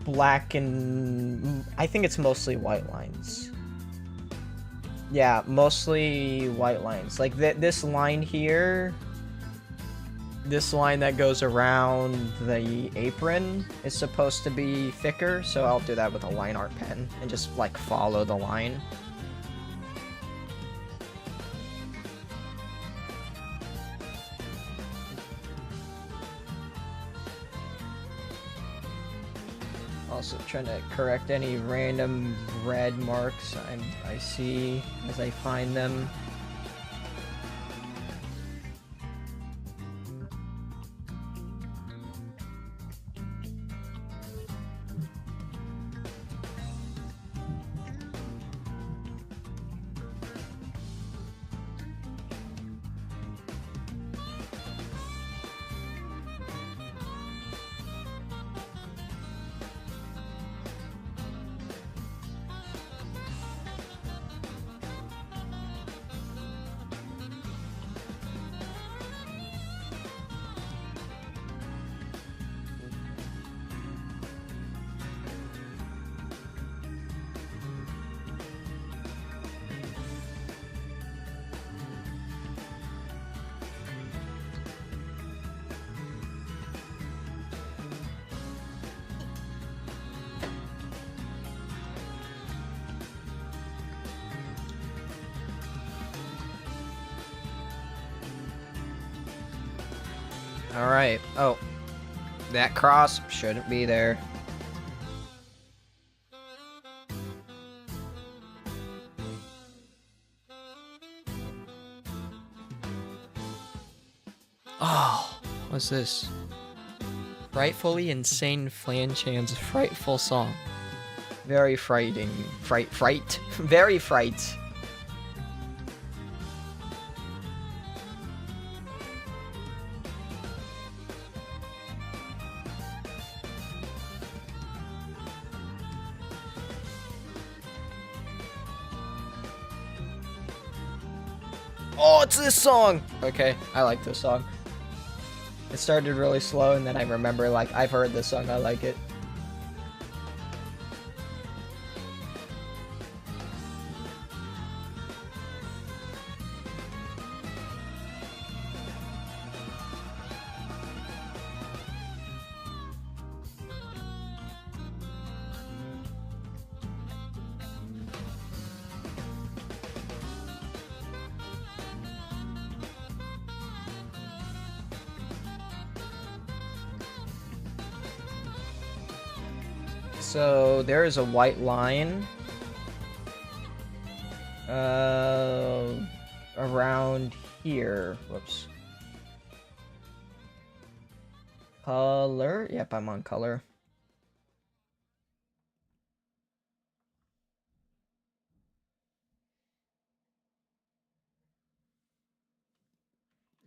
black and I think it's mostly white lines. Yeah, mostly white lines. Like this line here, this line that goes around the apron is supposed to be thicker, so I'll do that with a line art pen and just like follow the line. Also trying to correct any random red marks I see as I find them. Alright. Oh. That cross shouldn't be there. Oh. What's this? Frightfully Insane Flanchan's frightful song. Very frightening. Fright. Very fright. Oh, it's this song! Okay, I like this song. It started really slow, and then I remember, like, I've heard this song, I like it. So there is a white line around here. Whoops. Color? Yep, I'm on color.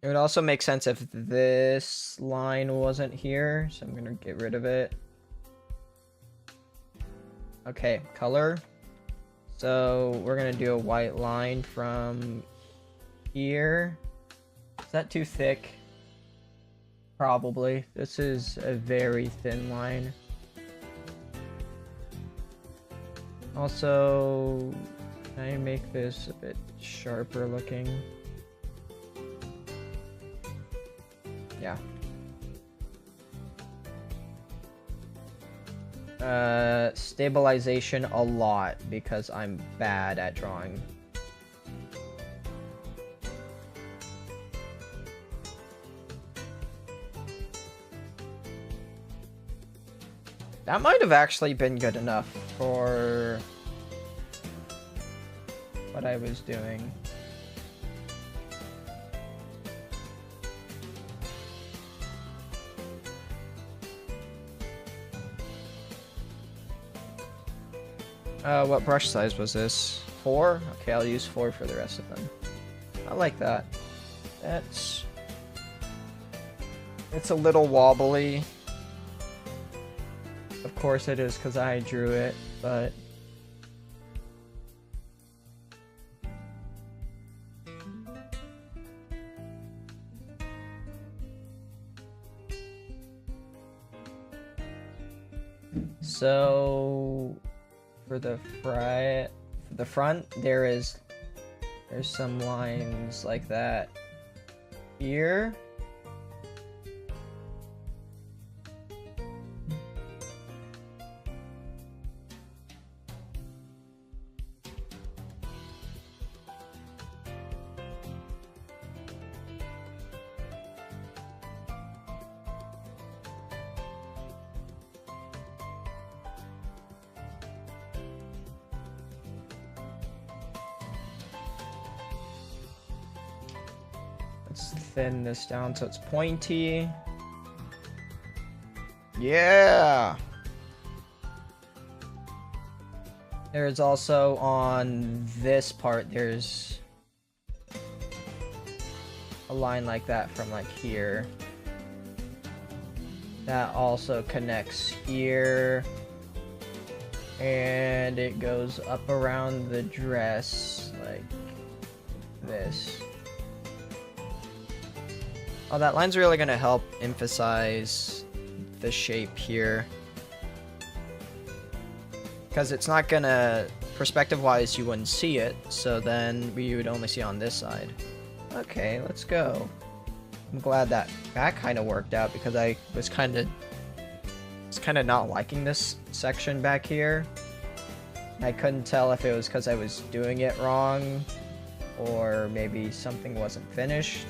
It would also make sense if this line wasn't here, so I'm gonna get rid of it. Okay, color. So we're gonna do a white line from here. Is that too thick? Probably. This is a very thin line. Also, can I make this a bit sharper looking? Yeah. Stabilization a lot because I'm bad at drawing. That might have actually been good enough for what I was doing. What brush size was this? 4? Okay, I'll use 4 for the rest of them. I like that. It's a little wobbly. Of course it is because I drew it, but so for the front there's some lines like that here. Let's thin this down so it's pointy. Yeah! There's also on this part, there's a line like that from like here. That also connects here. And it goes up around the dress like this. Oh, that line's really gonna help emphasize the shape here. Because it's not gonna, perspective-wise, you wouldn't see it, so then you would only see on this side. Okay, let's go. I'm glad that kind of worked out because I was kind of not liking this section back here. I couldn't tell if it was because I was doing it wrong or maybe something wasn't finished.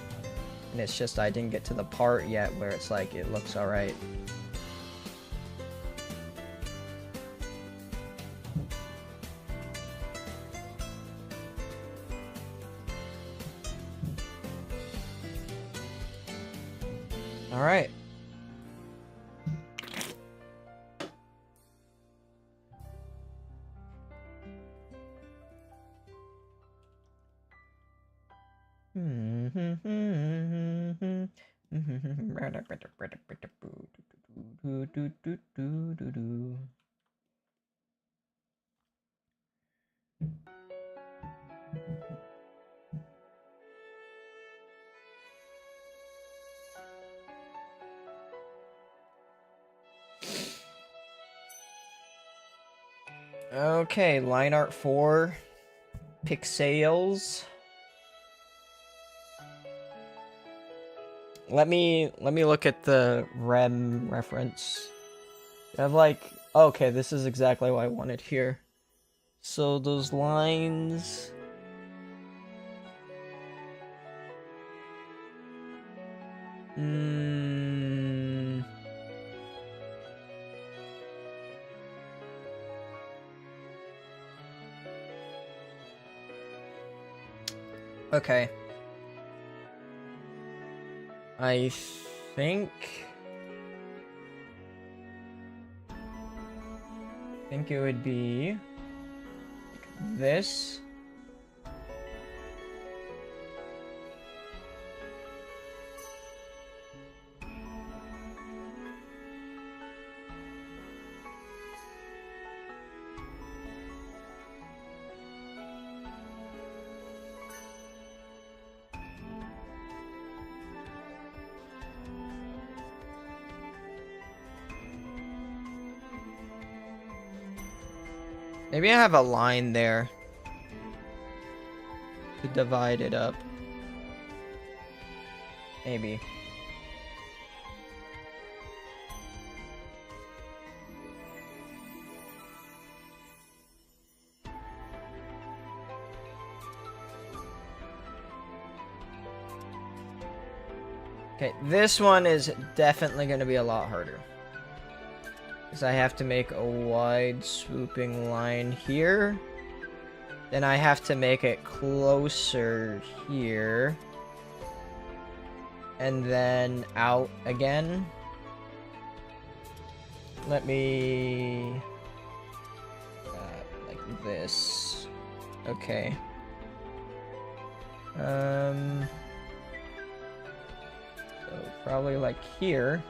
And it's just I didn't get to the part yet where it's like it looks alright. Alright. Okay, line art 4. Pixels. Let me look at the rem reference. I have like, okay, this is exactly what I wanted here. So those lines. Okay. I think it would be this. Maybe I have a line there to divide it up. Maybe. Okay, this one is definitely going to be a lot harder. Because I have to make a wide swooping line here. Then I have to make it closer here. And then out again. Let me... like this. Okay. So probably like here.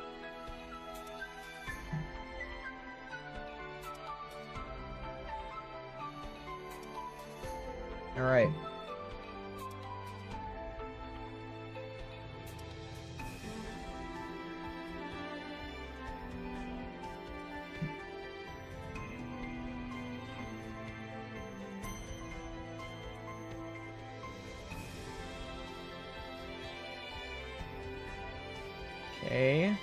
All right. Okay.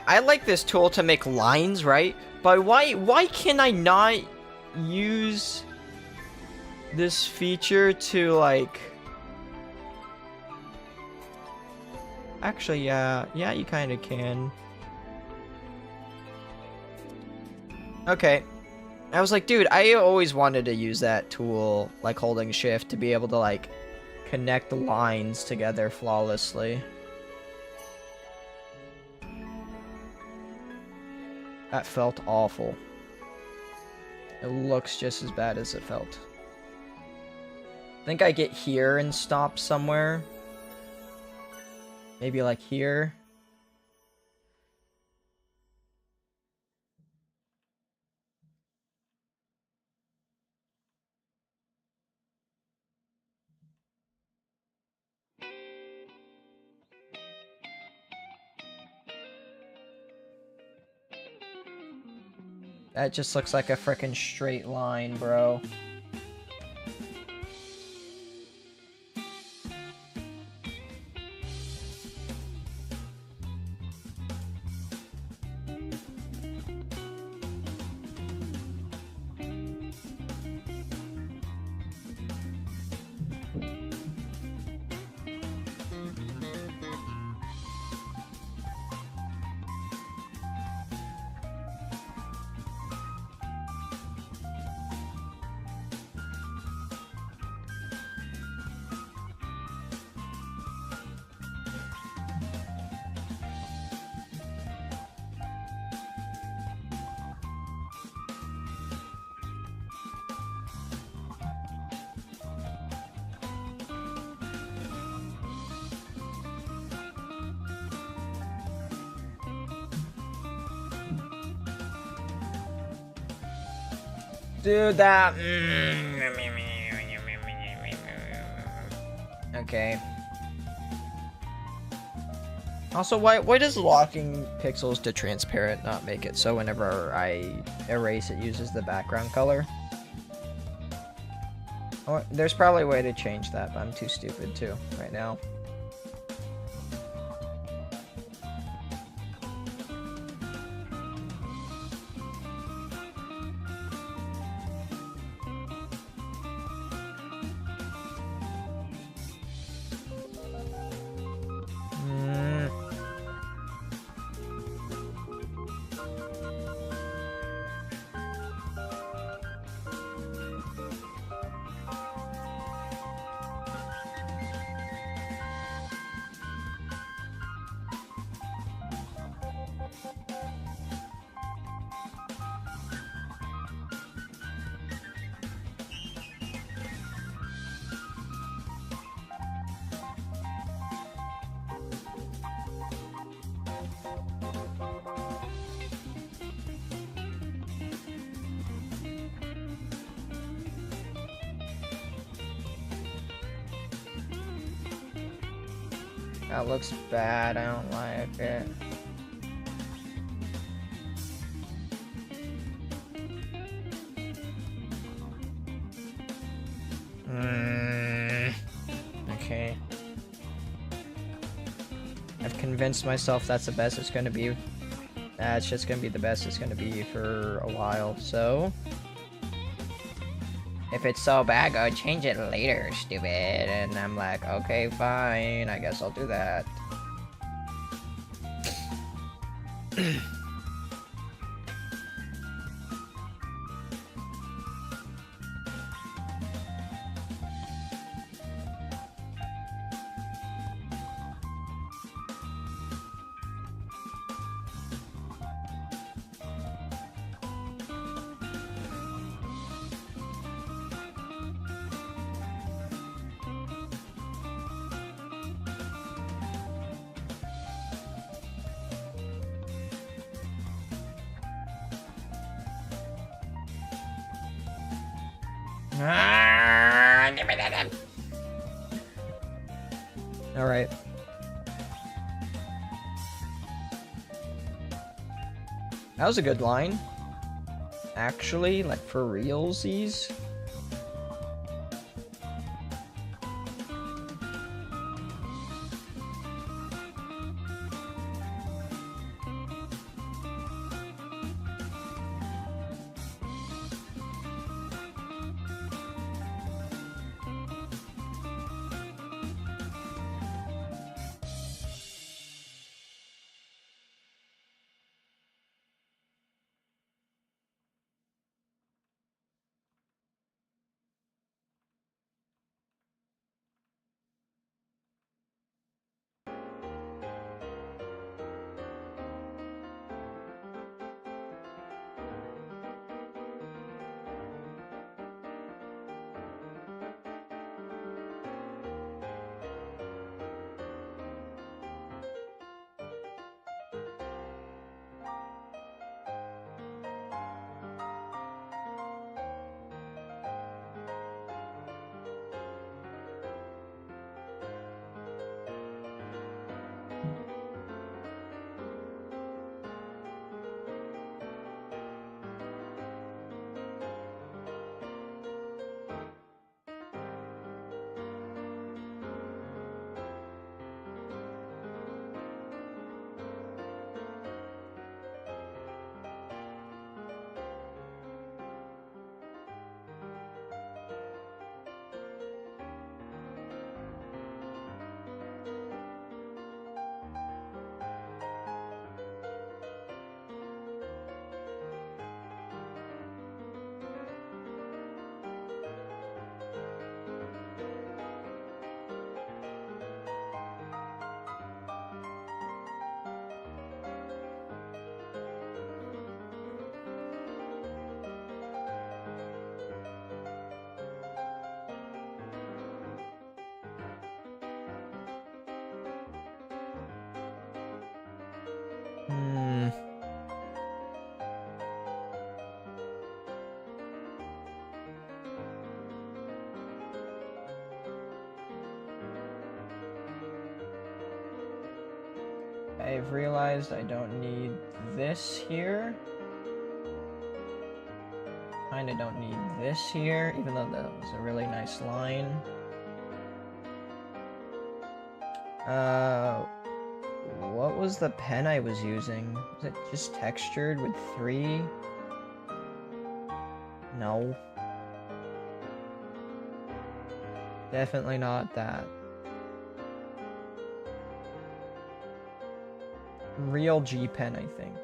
I like this tool to make lines, right? But why can I not use this feature to like... Actually, yeah, you kind of can. Okay. I was like, dude, I always wanted to use that tool, like holding shift, to be able to like connect the lines together flawlessly. That felt awful. It looks just as bad as it felt. I think I get here and stop somewhere. Maybe like here. That just looks like a frickin' straight line, bro. Dude, that... Okay. Also, why does locking pixels to transparent not make it so whenever I erase it uses the background color? Oh, there's probably a way to change that, but I'm too stupid to right now. That looks bad, I don't like it. Okay. I've convinced myself that's the best it's gonna be. It's just gonna be the best it's gonna be for a while, so... If it's so bad, go change it later, stupid. And I'm like, okay, fine, I guess I'll do that. Alright. That was a good line. Actually, like for realsies. I've realized I don't need this here. Kinda don't need this here, even though that was a really nice line. What was the pen I was using? Was it just textured with 3? No. Definitely not that. Real G pen, I think.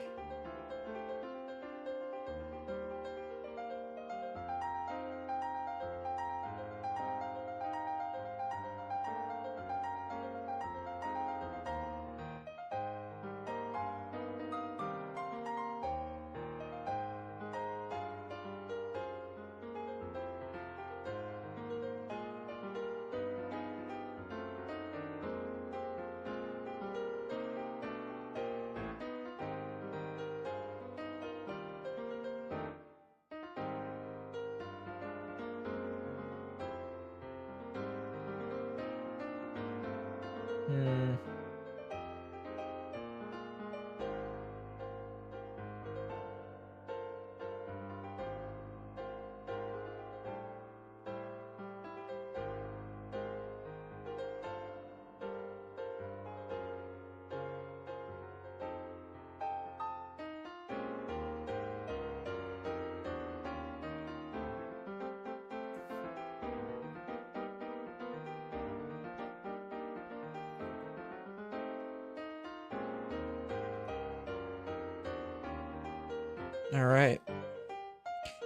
Alright.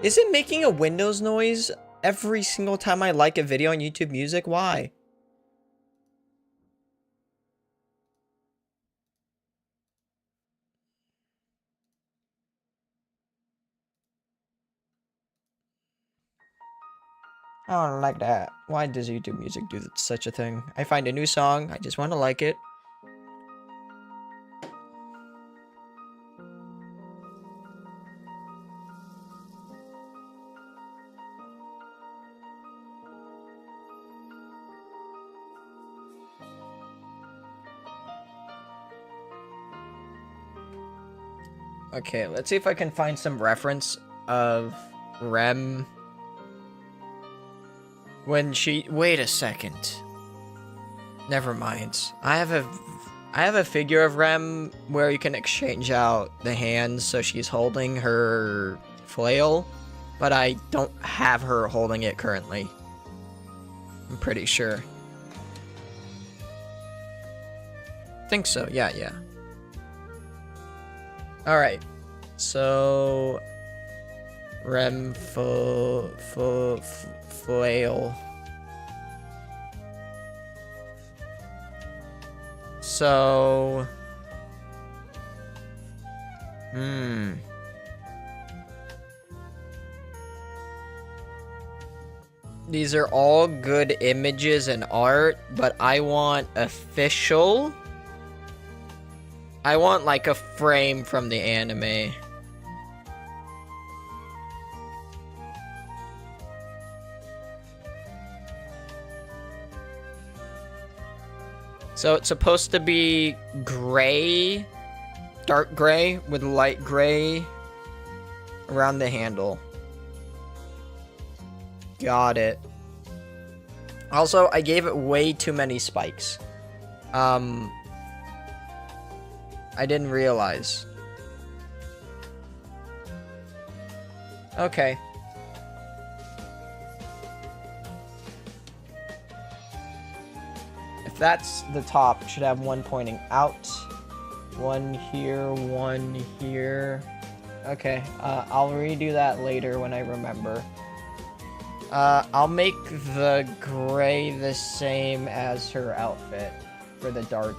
Is it making a Windows noise every single time I like a video on YouTube Music? Why? I don't like that. Why does YouTube Music do such a thing? I find a new song, I just want to like it. Okay, let's see if I can find some reference of Rem when she... Wait a second. Never mind. I have a figure of Rem where you can exchange out the hands so she's holding her flail, but I don't have her holding it currently. I'm pretty sure. Think so, yeah. Alright, so Rem flail. So these are all good images and art, but I want official. I want like a frame from the anime. So it's supposed to be gray, dark gray with light gray around the handle. Got it. Also, I gave it way too many spikes. I didn't realize. Okay. If that's the top, it should have one pointing out. One here, one here. Okay, I'll redo that later when I remember. I'll make the gray the same as her outfit for the dark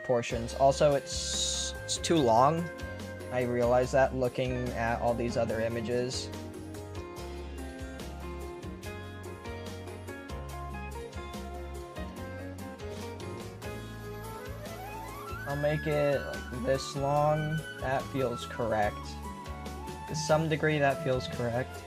portions. Also, it's too long. I realize that looking at all these other images. I'll make it like this long. That feels correct. To some degree, that feels correct.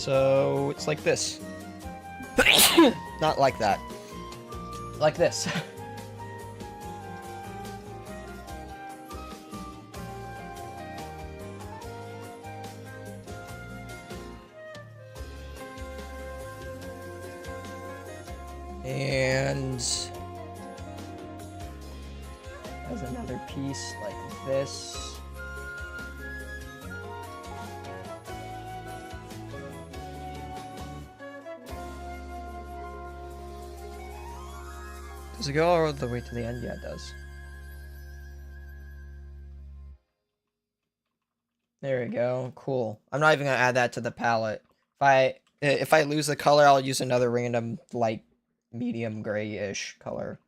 So it's like this. Not like that. Like this. And there's another piece like this. Does it go all the way to the end? Yeah, it does. There we go. Cool. I'm not even gonna add that to the palette. If I lose the color, I'll use another random light medium grayish color.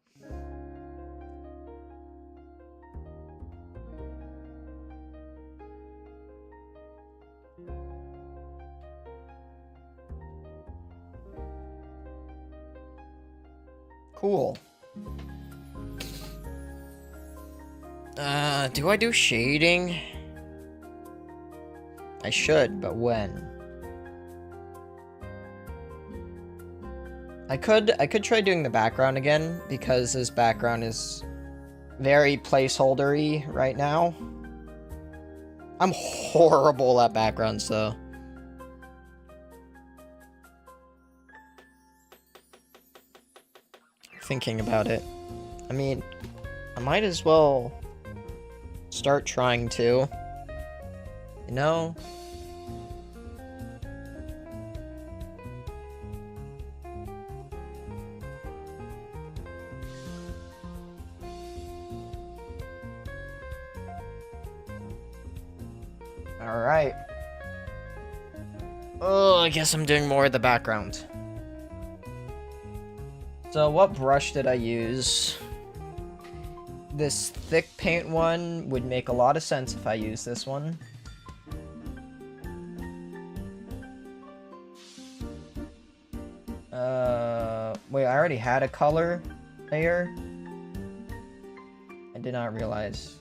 Cool. Do I do shading? I should, but when? I could try doing the background again, because this background is very placeholder-y right now. I'm horrible at backgrounds, though. Thinking about it. I mean, I might as well start trying to. You know? Alright. Oh, I guess I'm doing more of the background. So what brush did I use? This thick paint one would make a lot of sense if I use this one. Wait, I already had a color layer? I did not realize.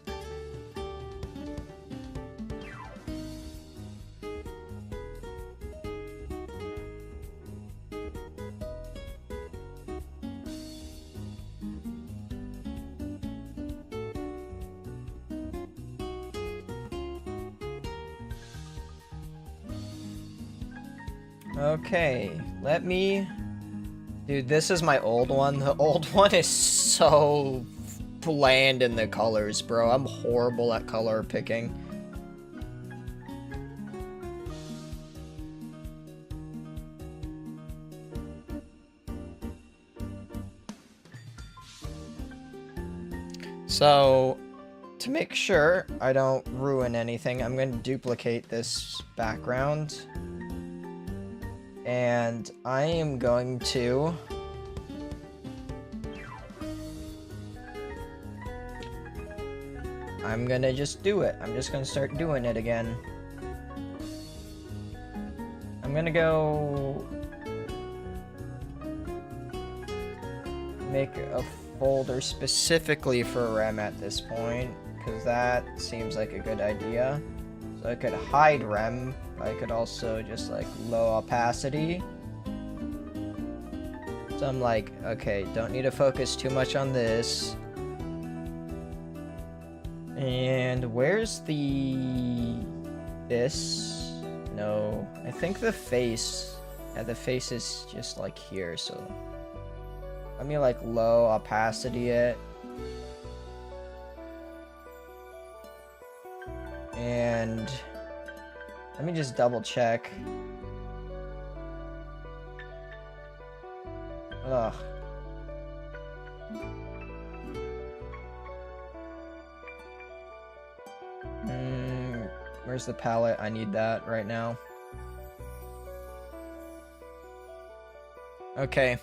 Okay, let me... Dude, this is my old one. The old one is so bland in the colors, bro. I'm horrible at color picking. So, to make sure I don't ruin anything, I'm going to duplicate this background. And I am going to... I'm gonna just do it. I'm just gonna start doing it again. I'm gonna go... make a folder specifically for REM at this point, because that seems like a good idea. So I could hide REM. I could also just like low opacity. So I'm like, okay, don't need to focus too much on this. And where's this? No, I think the face, yeah, the face is just like here, so let me like low opacity it. And let me just double check. Ugh. Where's the palette? I need that right now. Okay.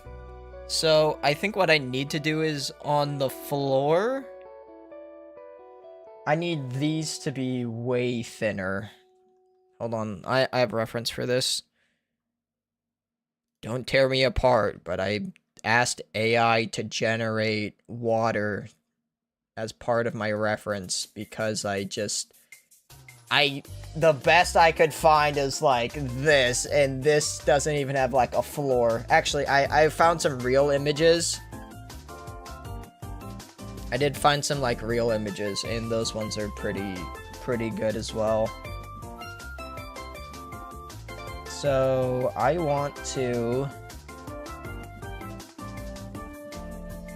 So, I think what I need to do is on the floor, I need these to be way thinner. Hold on, I have a reference for this. Don't tear me apart, but I asked AI to generate water as part of my reference because I The best I could find is like this, and this doesn't even have like a floor. Actually, I found some real images. I did find some like real images, and those ones are pretty good as well. So I want to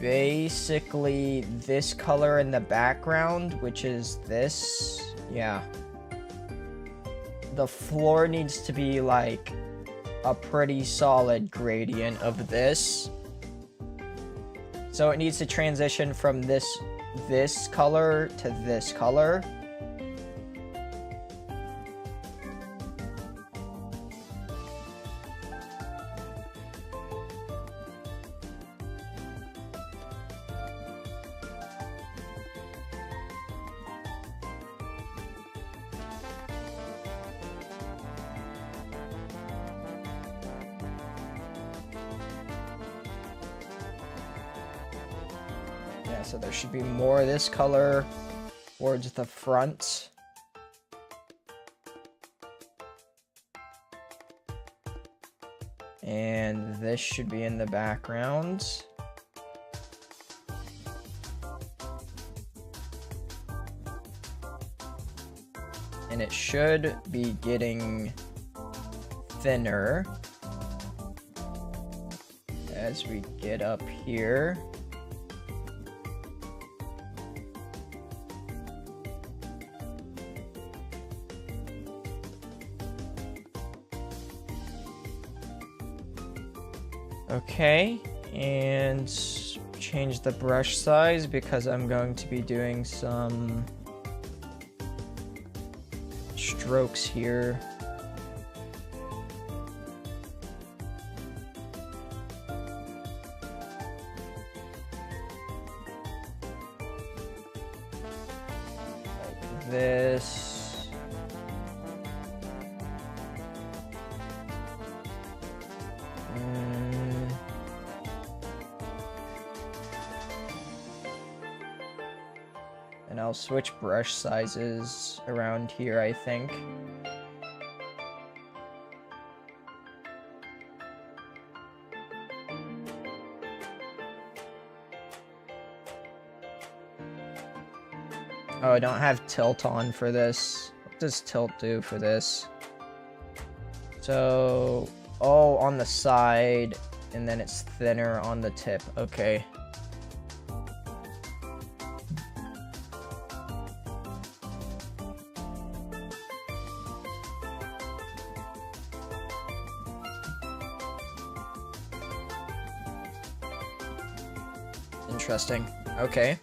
basically this color in the background, which is this. Yeah. The floor needs to be like a pretty solid gradient of this. So it needs to transition from this color to this color. Yeah, so there should be more of this color towards the front. And this should be in the background. And it should be getting thinner as we get up here. Okay, and change the brush size because I'm going to be doing some strokes here. Like this. And I'll switch brush sizes around here, I think. Oh, I don't have tilt on for this. What does tilt do for this? So, oh, on the side, and then it's thinner on the tip. Okay. Interesting. Okay.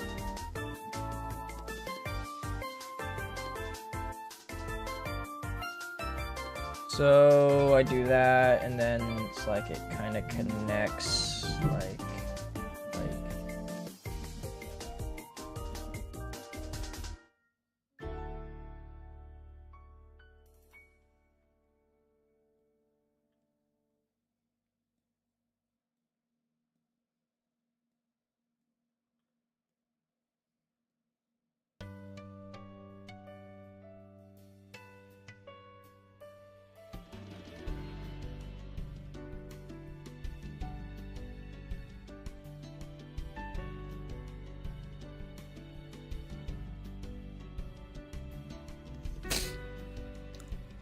So I do that, and then it's like it kind of connects, like.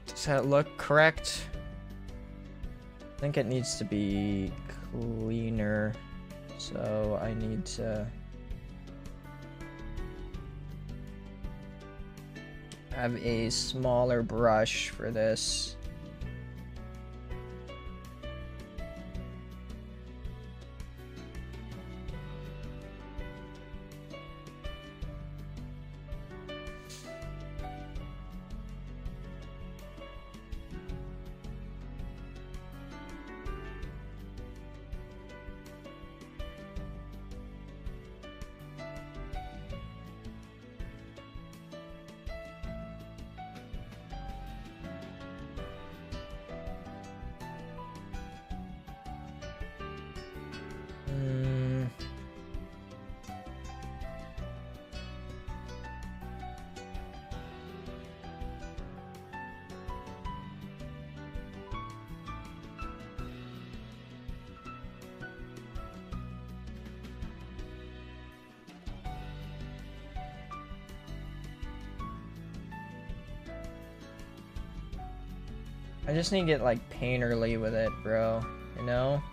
Does that look correct? I think it needs to be cleaner, so I need to have a smaller brush for this. I just need to get, like, painterly with it, bro. You know?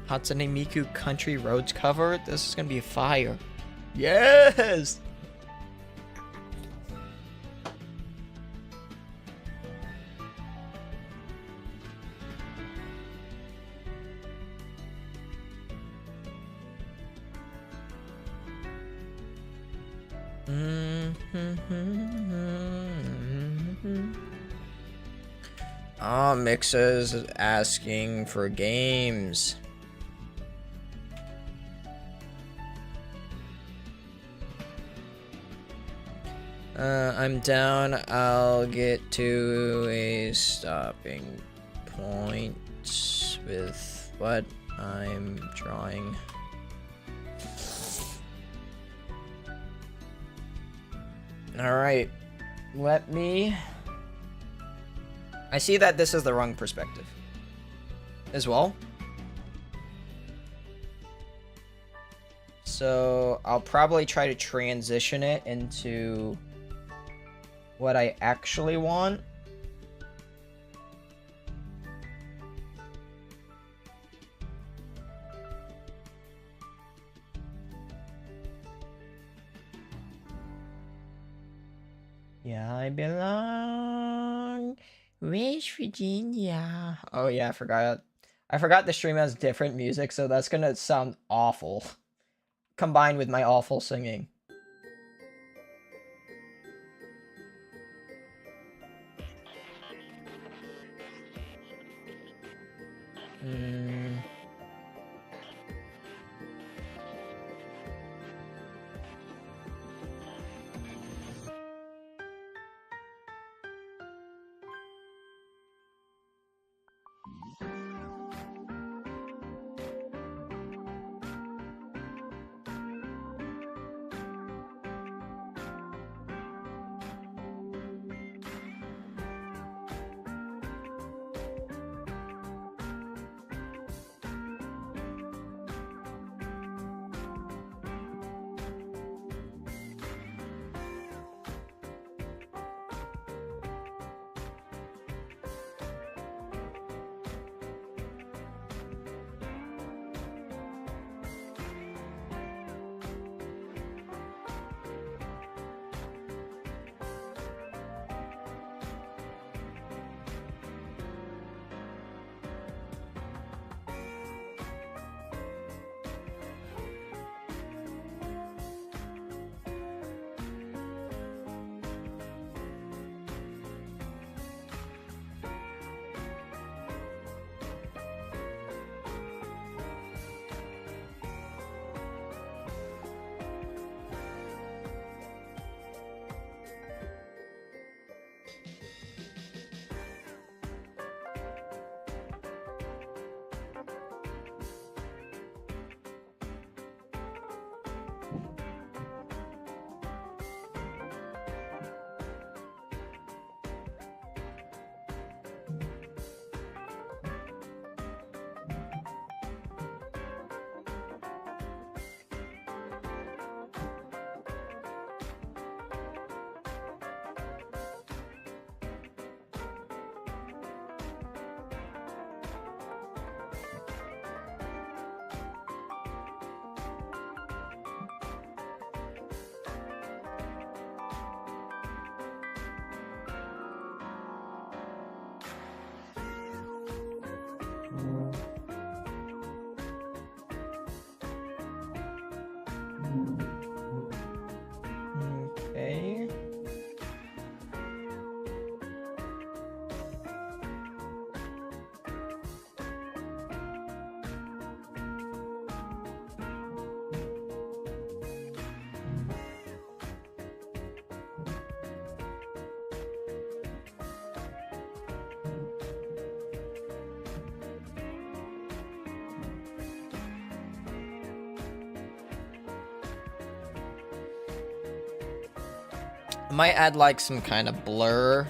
Hatsune Miku Country Roads cover? This is gonna be fire. Yes! Oh, Mixes is asking for games. I'm down. I'll get to a stopping point with what I'm drawing. Alright. Let me... I see that this is the wrong perspective. As well. So, I'll probably try to transition it into... what I actually want. Yeah, I belong West Virginia. Oh yeah, I forgot. I forgot the stream has different music, so that's gonna sound awful. Combined with my awful singing. I might add like some kind of blur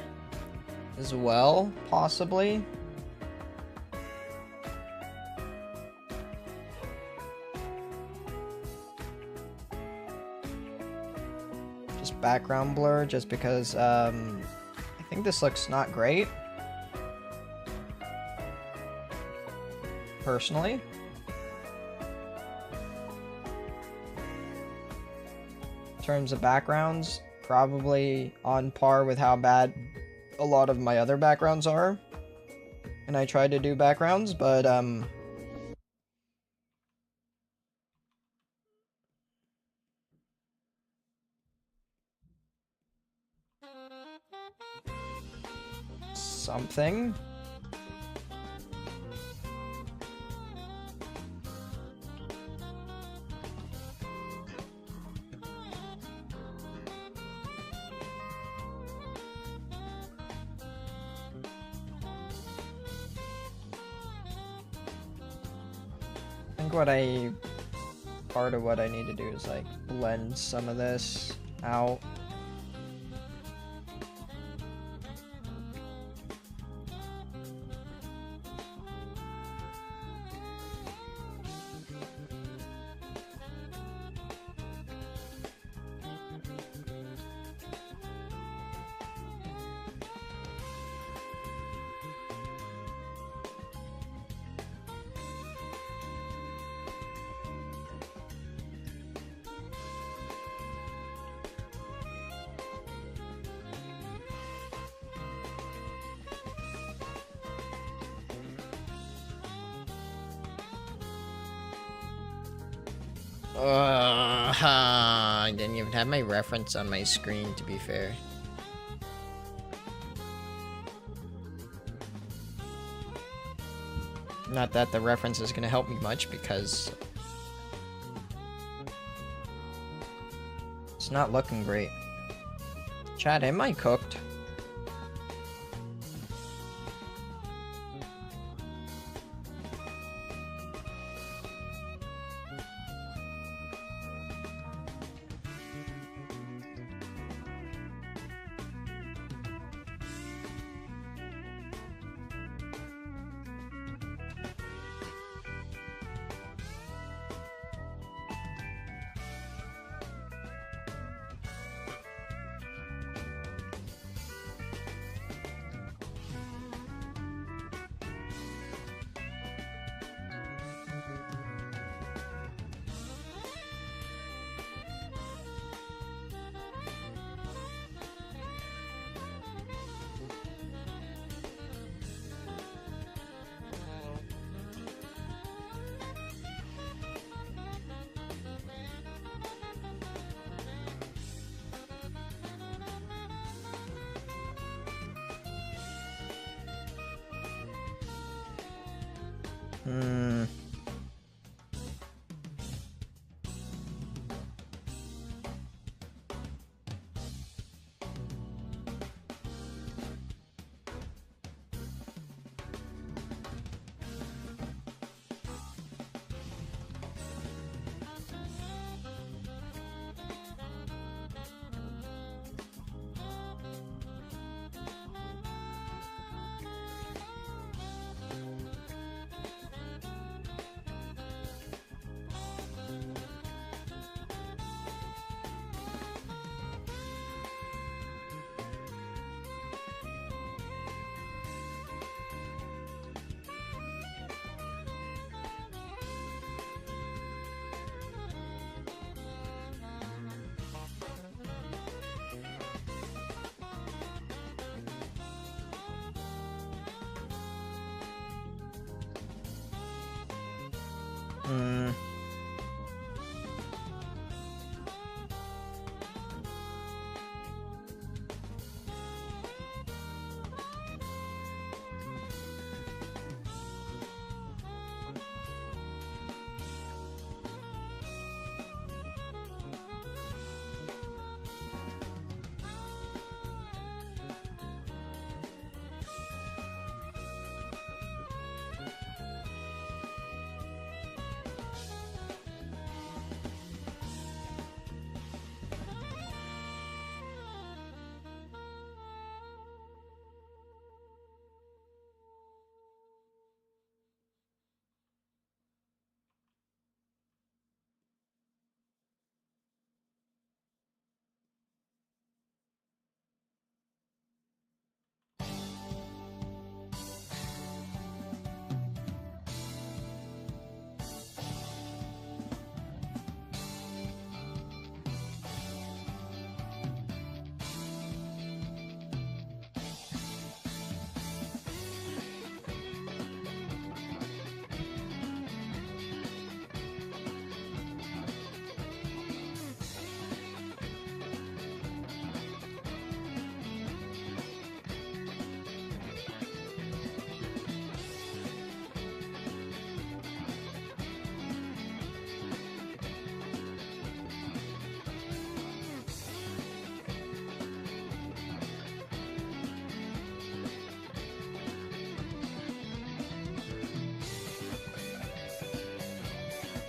as well, possibly. Just background blur, just because I think this looks not great. Personally. In terms of backgrounds, probably on par with how bad a lot of my other backgrounds are. And I tried to do backgrounds, but something. I think part of what I need to do is like blend some of this out. I didn't even have my reference on my screen, to be fair. Not that the reference is gonna help me much, because it's not looking great. Chat, am I cooked?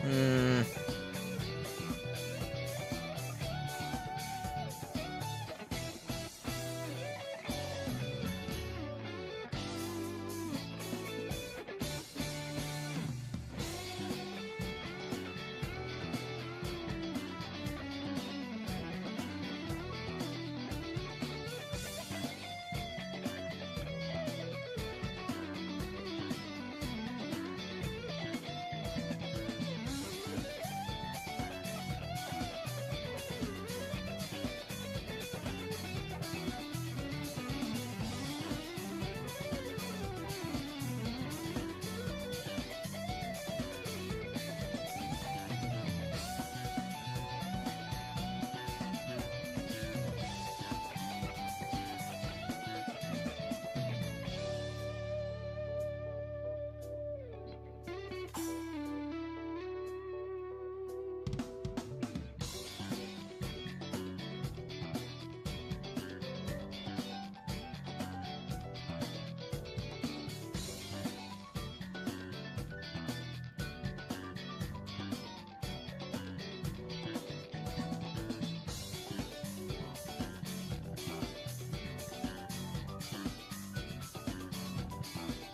Hmm.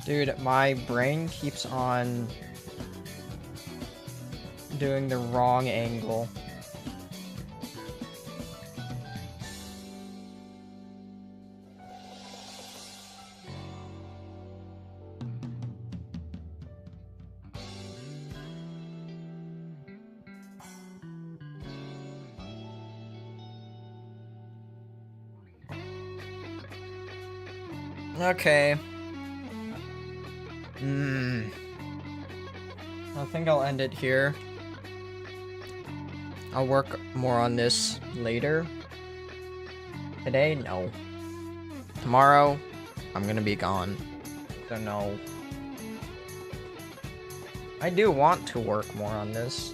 Dude, my brain keeps on doing the wrong angle. Okay. I think I'll end it here. I'll work more on this later. Today, no. Tomorrow, I'm gonna be gone. So no. I do want to work more on this.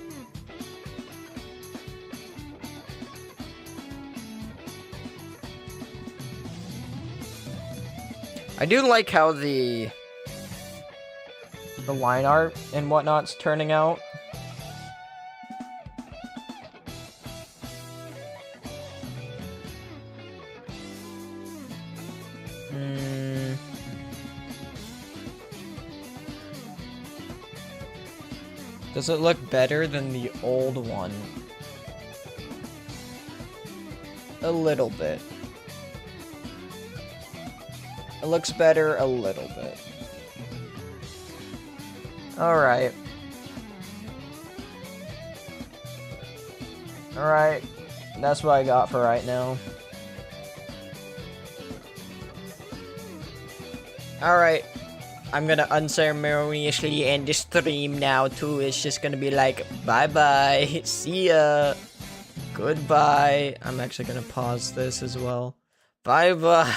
I do like how the line art and whatnot's turning out. Does it look better than the old one? A little bit. It looks better a little bit. Alright. Alright. That's what I got for right now. Alright. I'm gonna unceremoniously end the stream now too. It's just gonna be like, bye-bye. See ya. Goodbye. I'm actually gonna pause this as well. Bye-bye.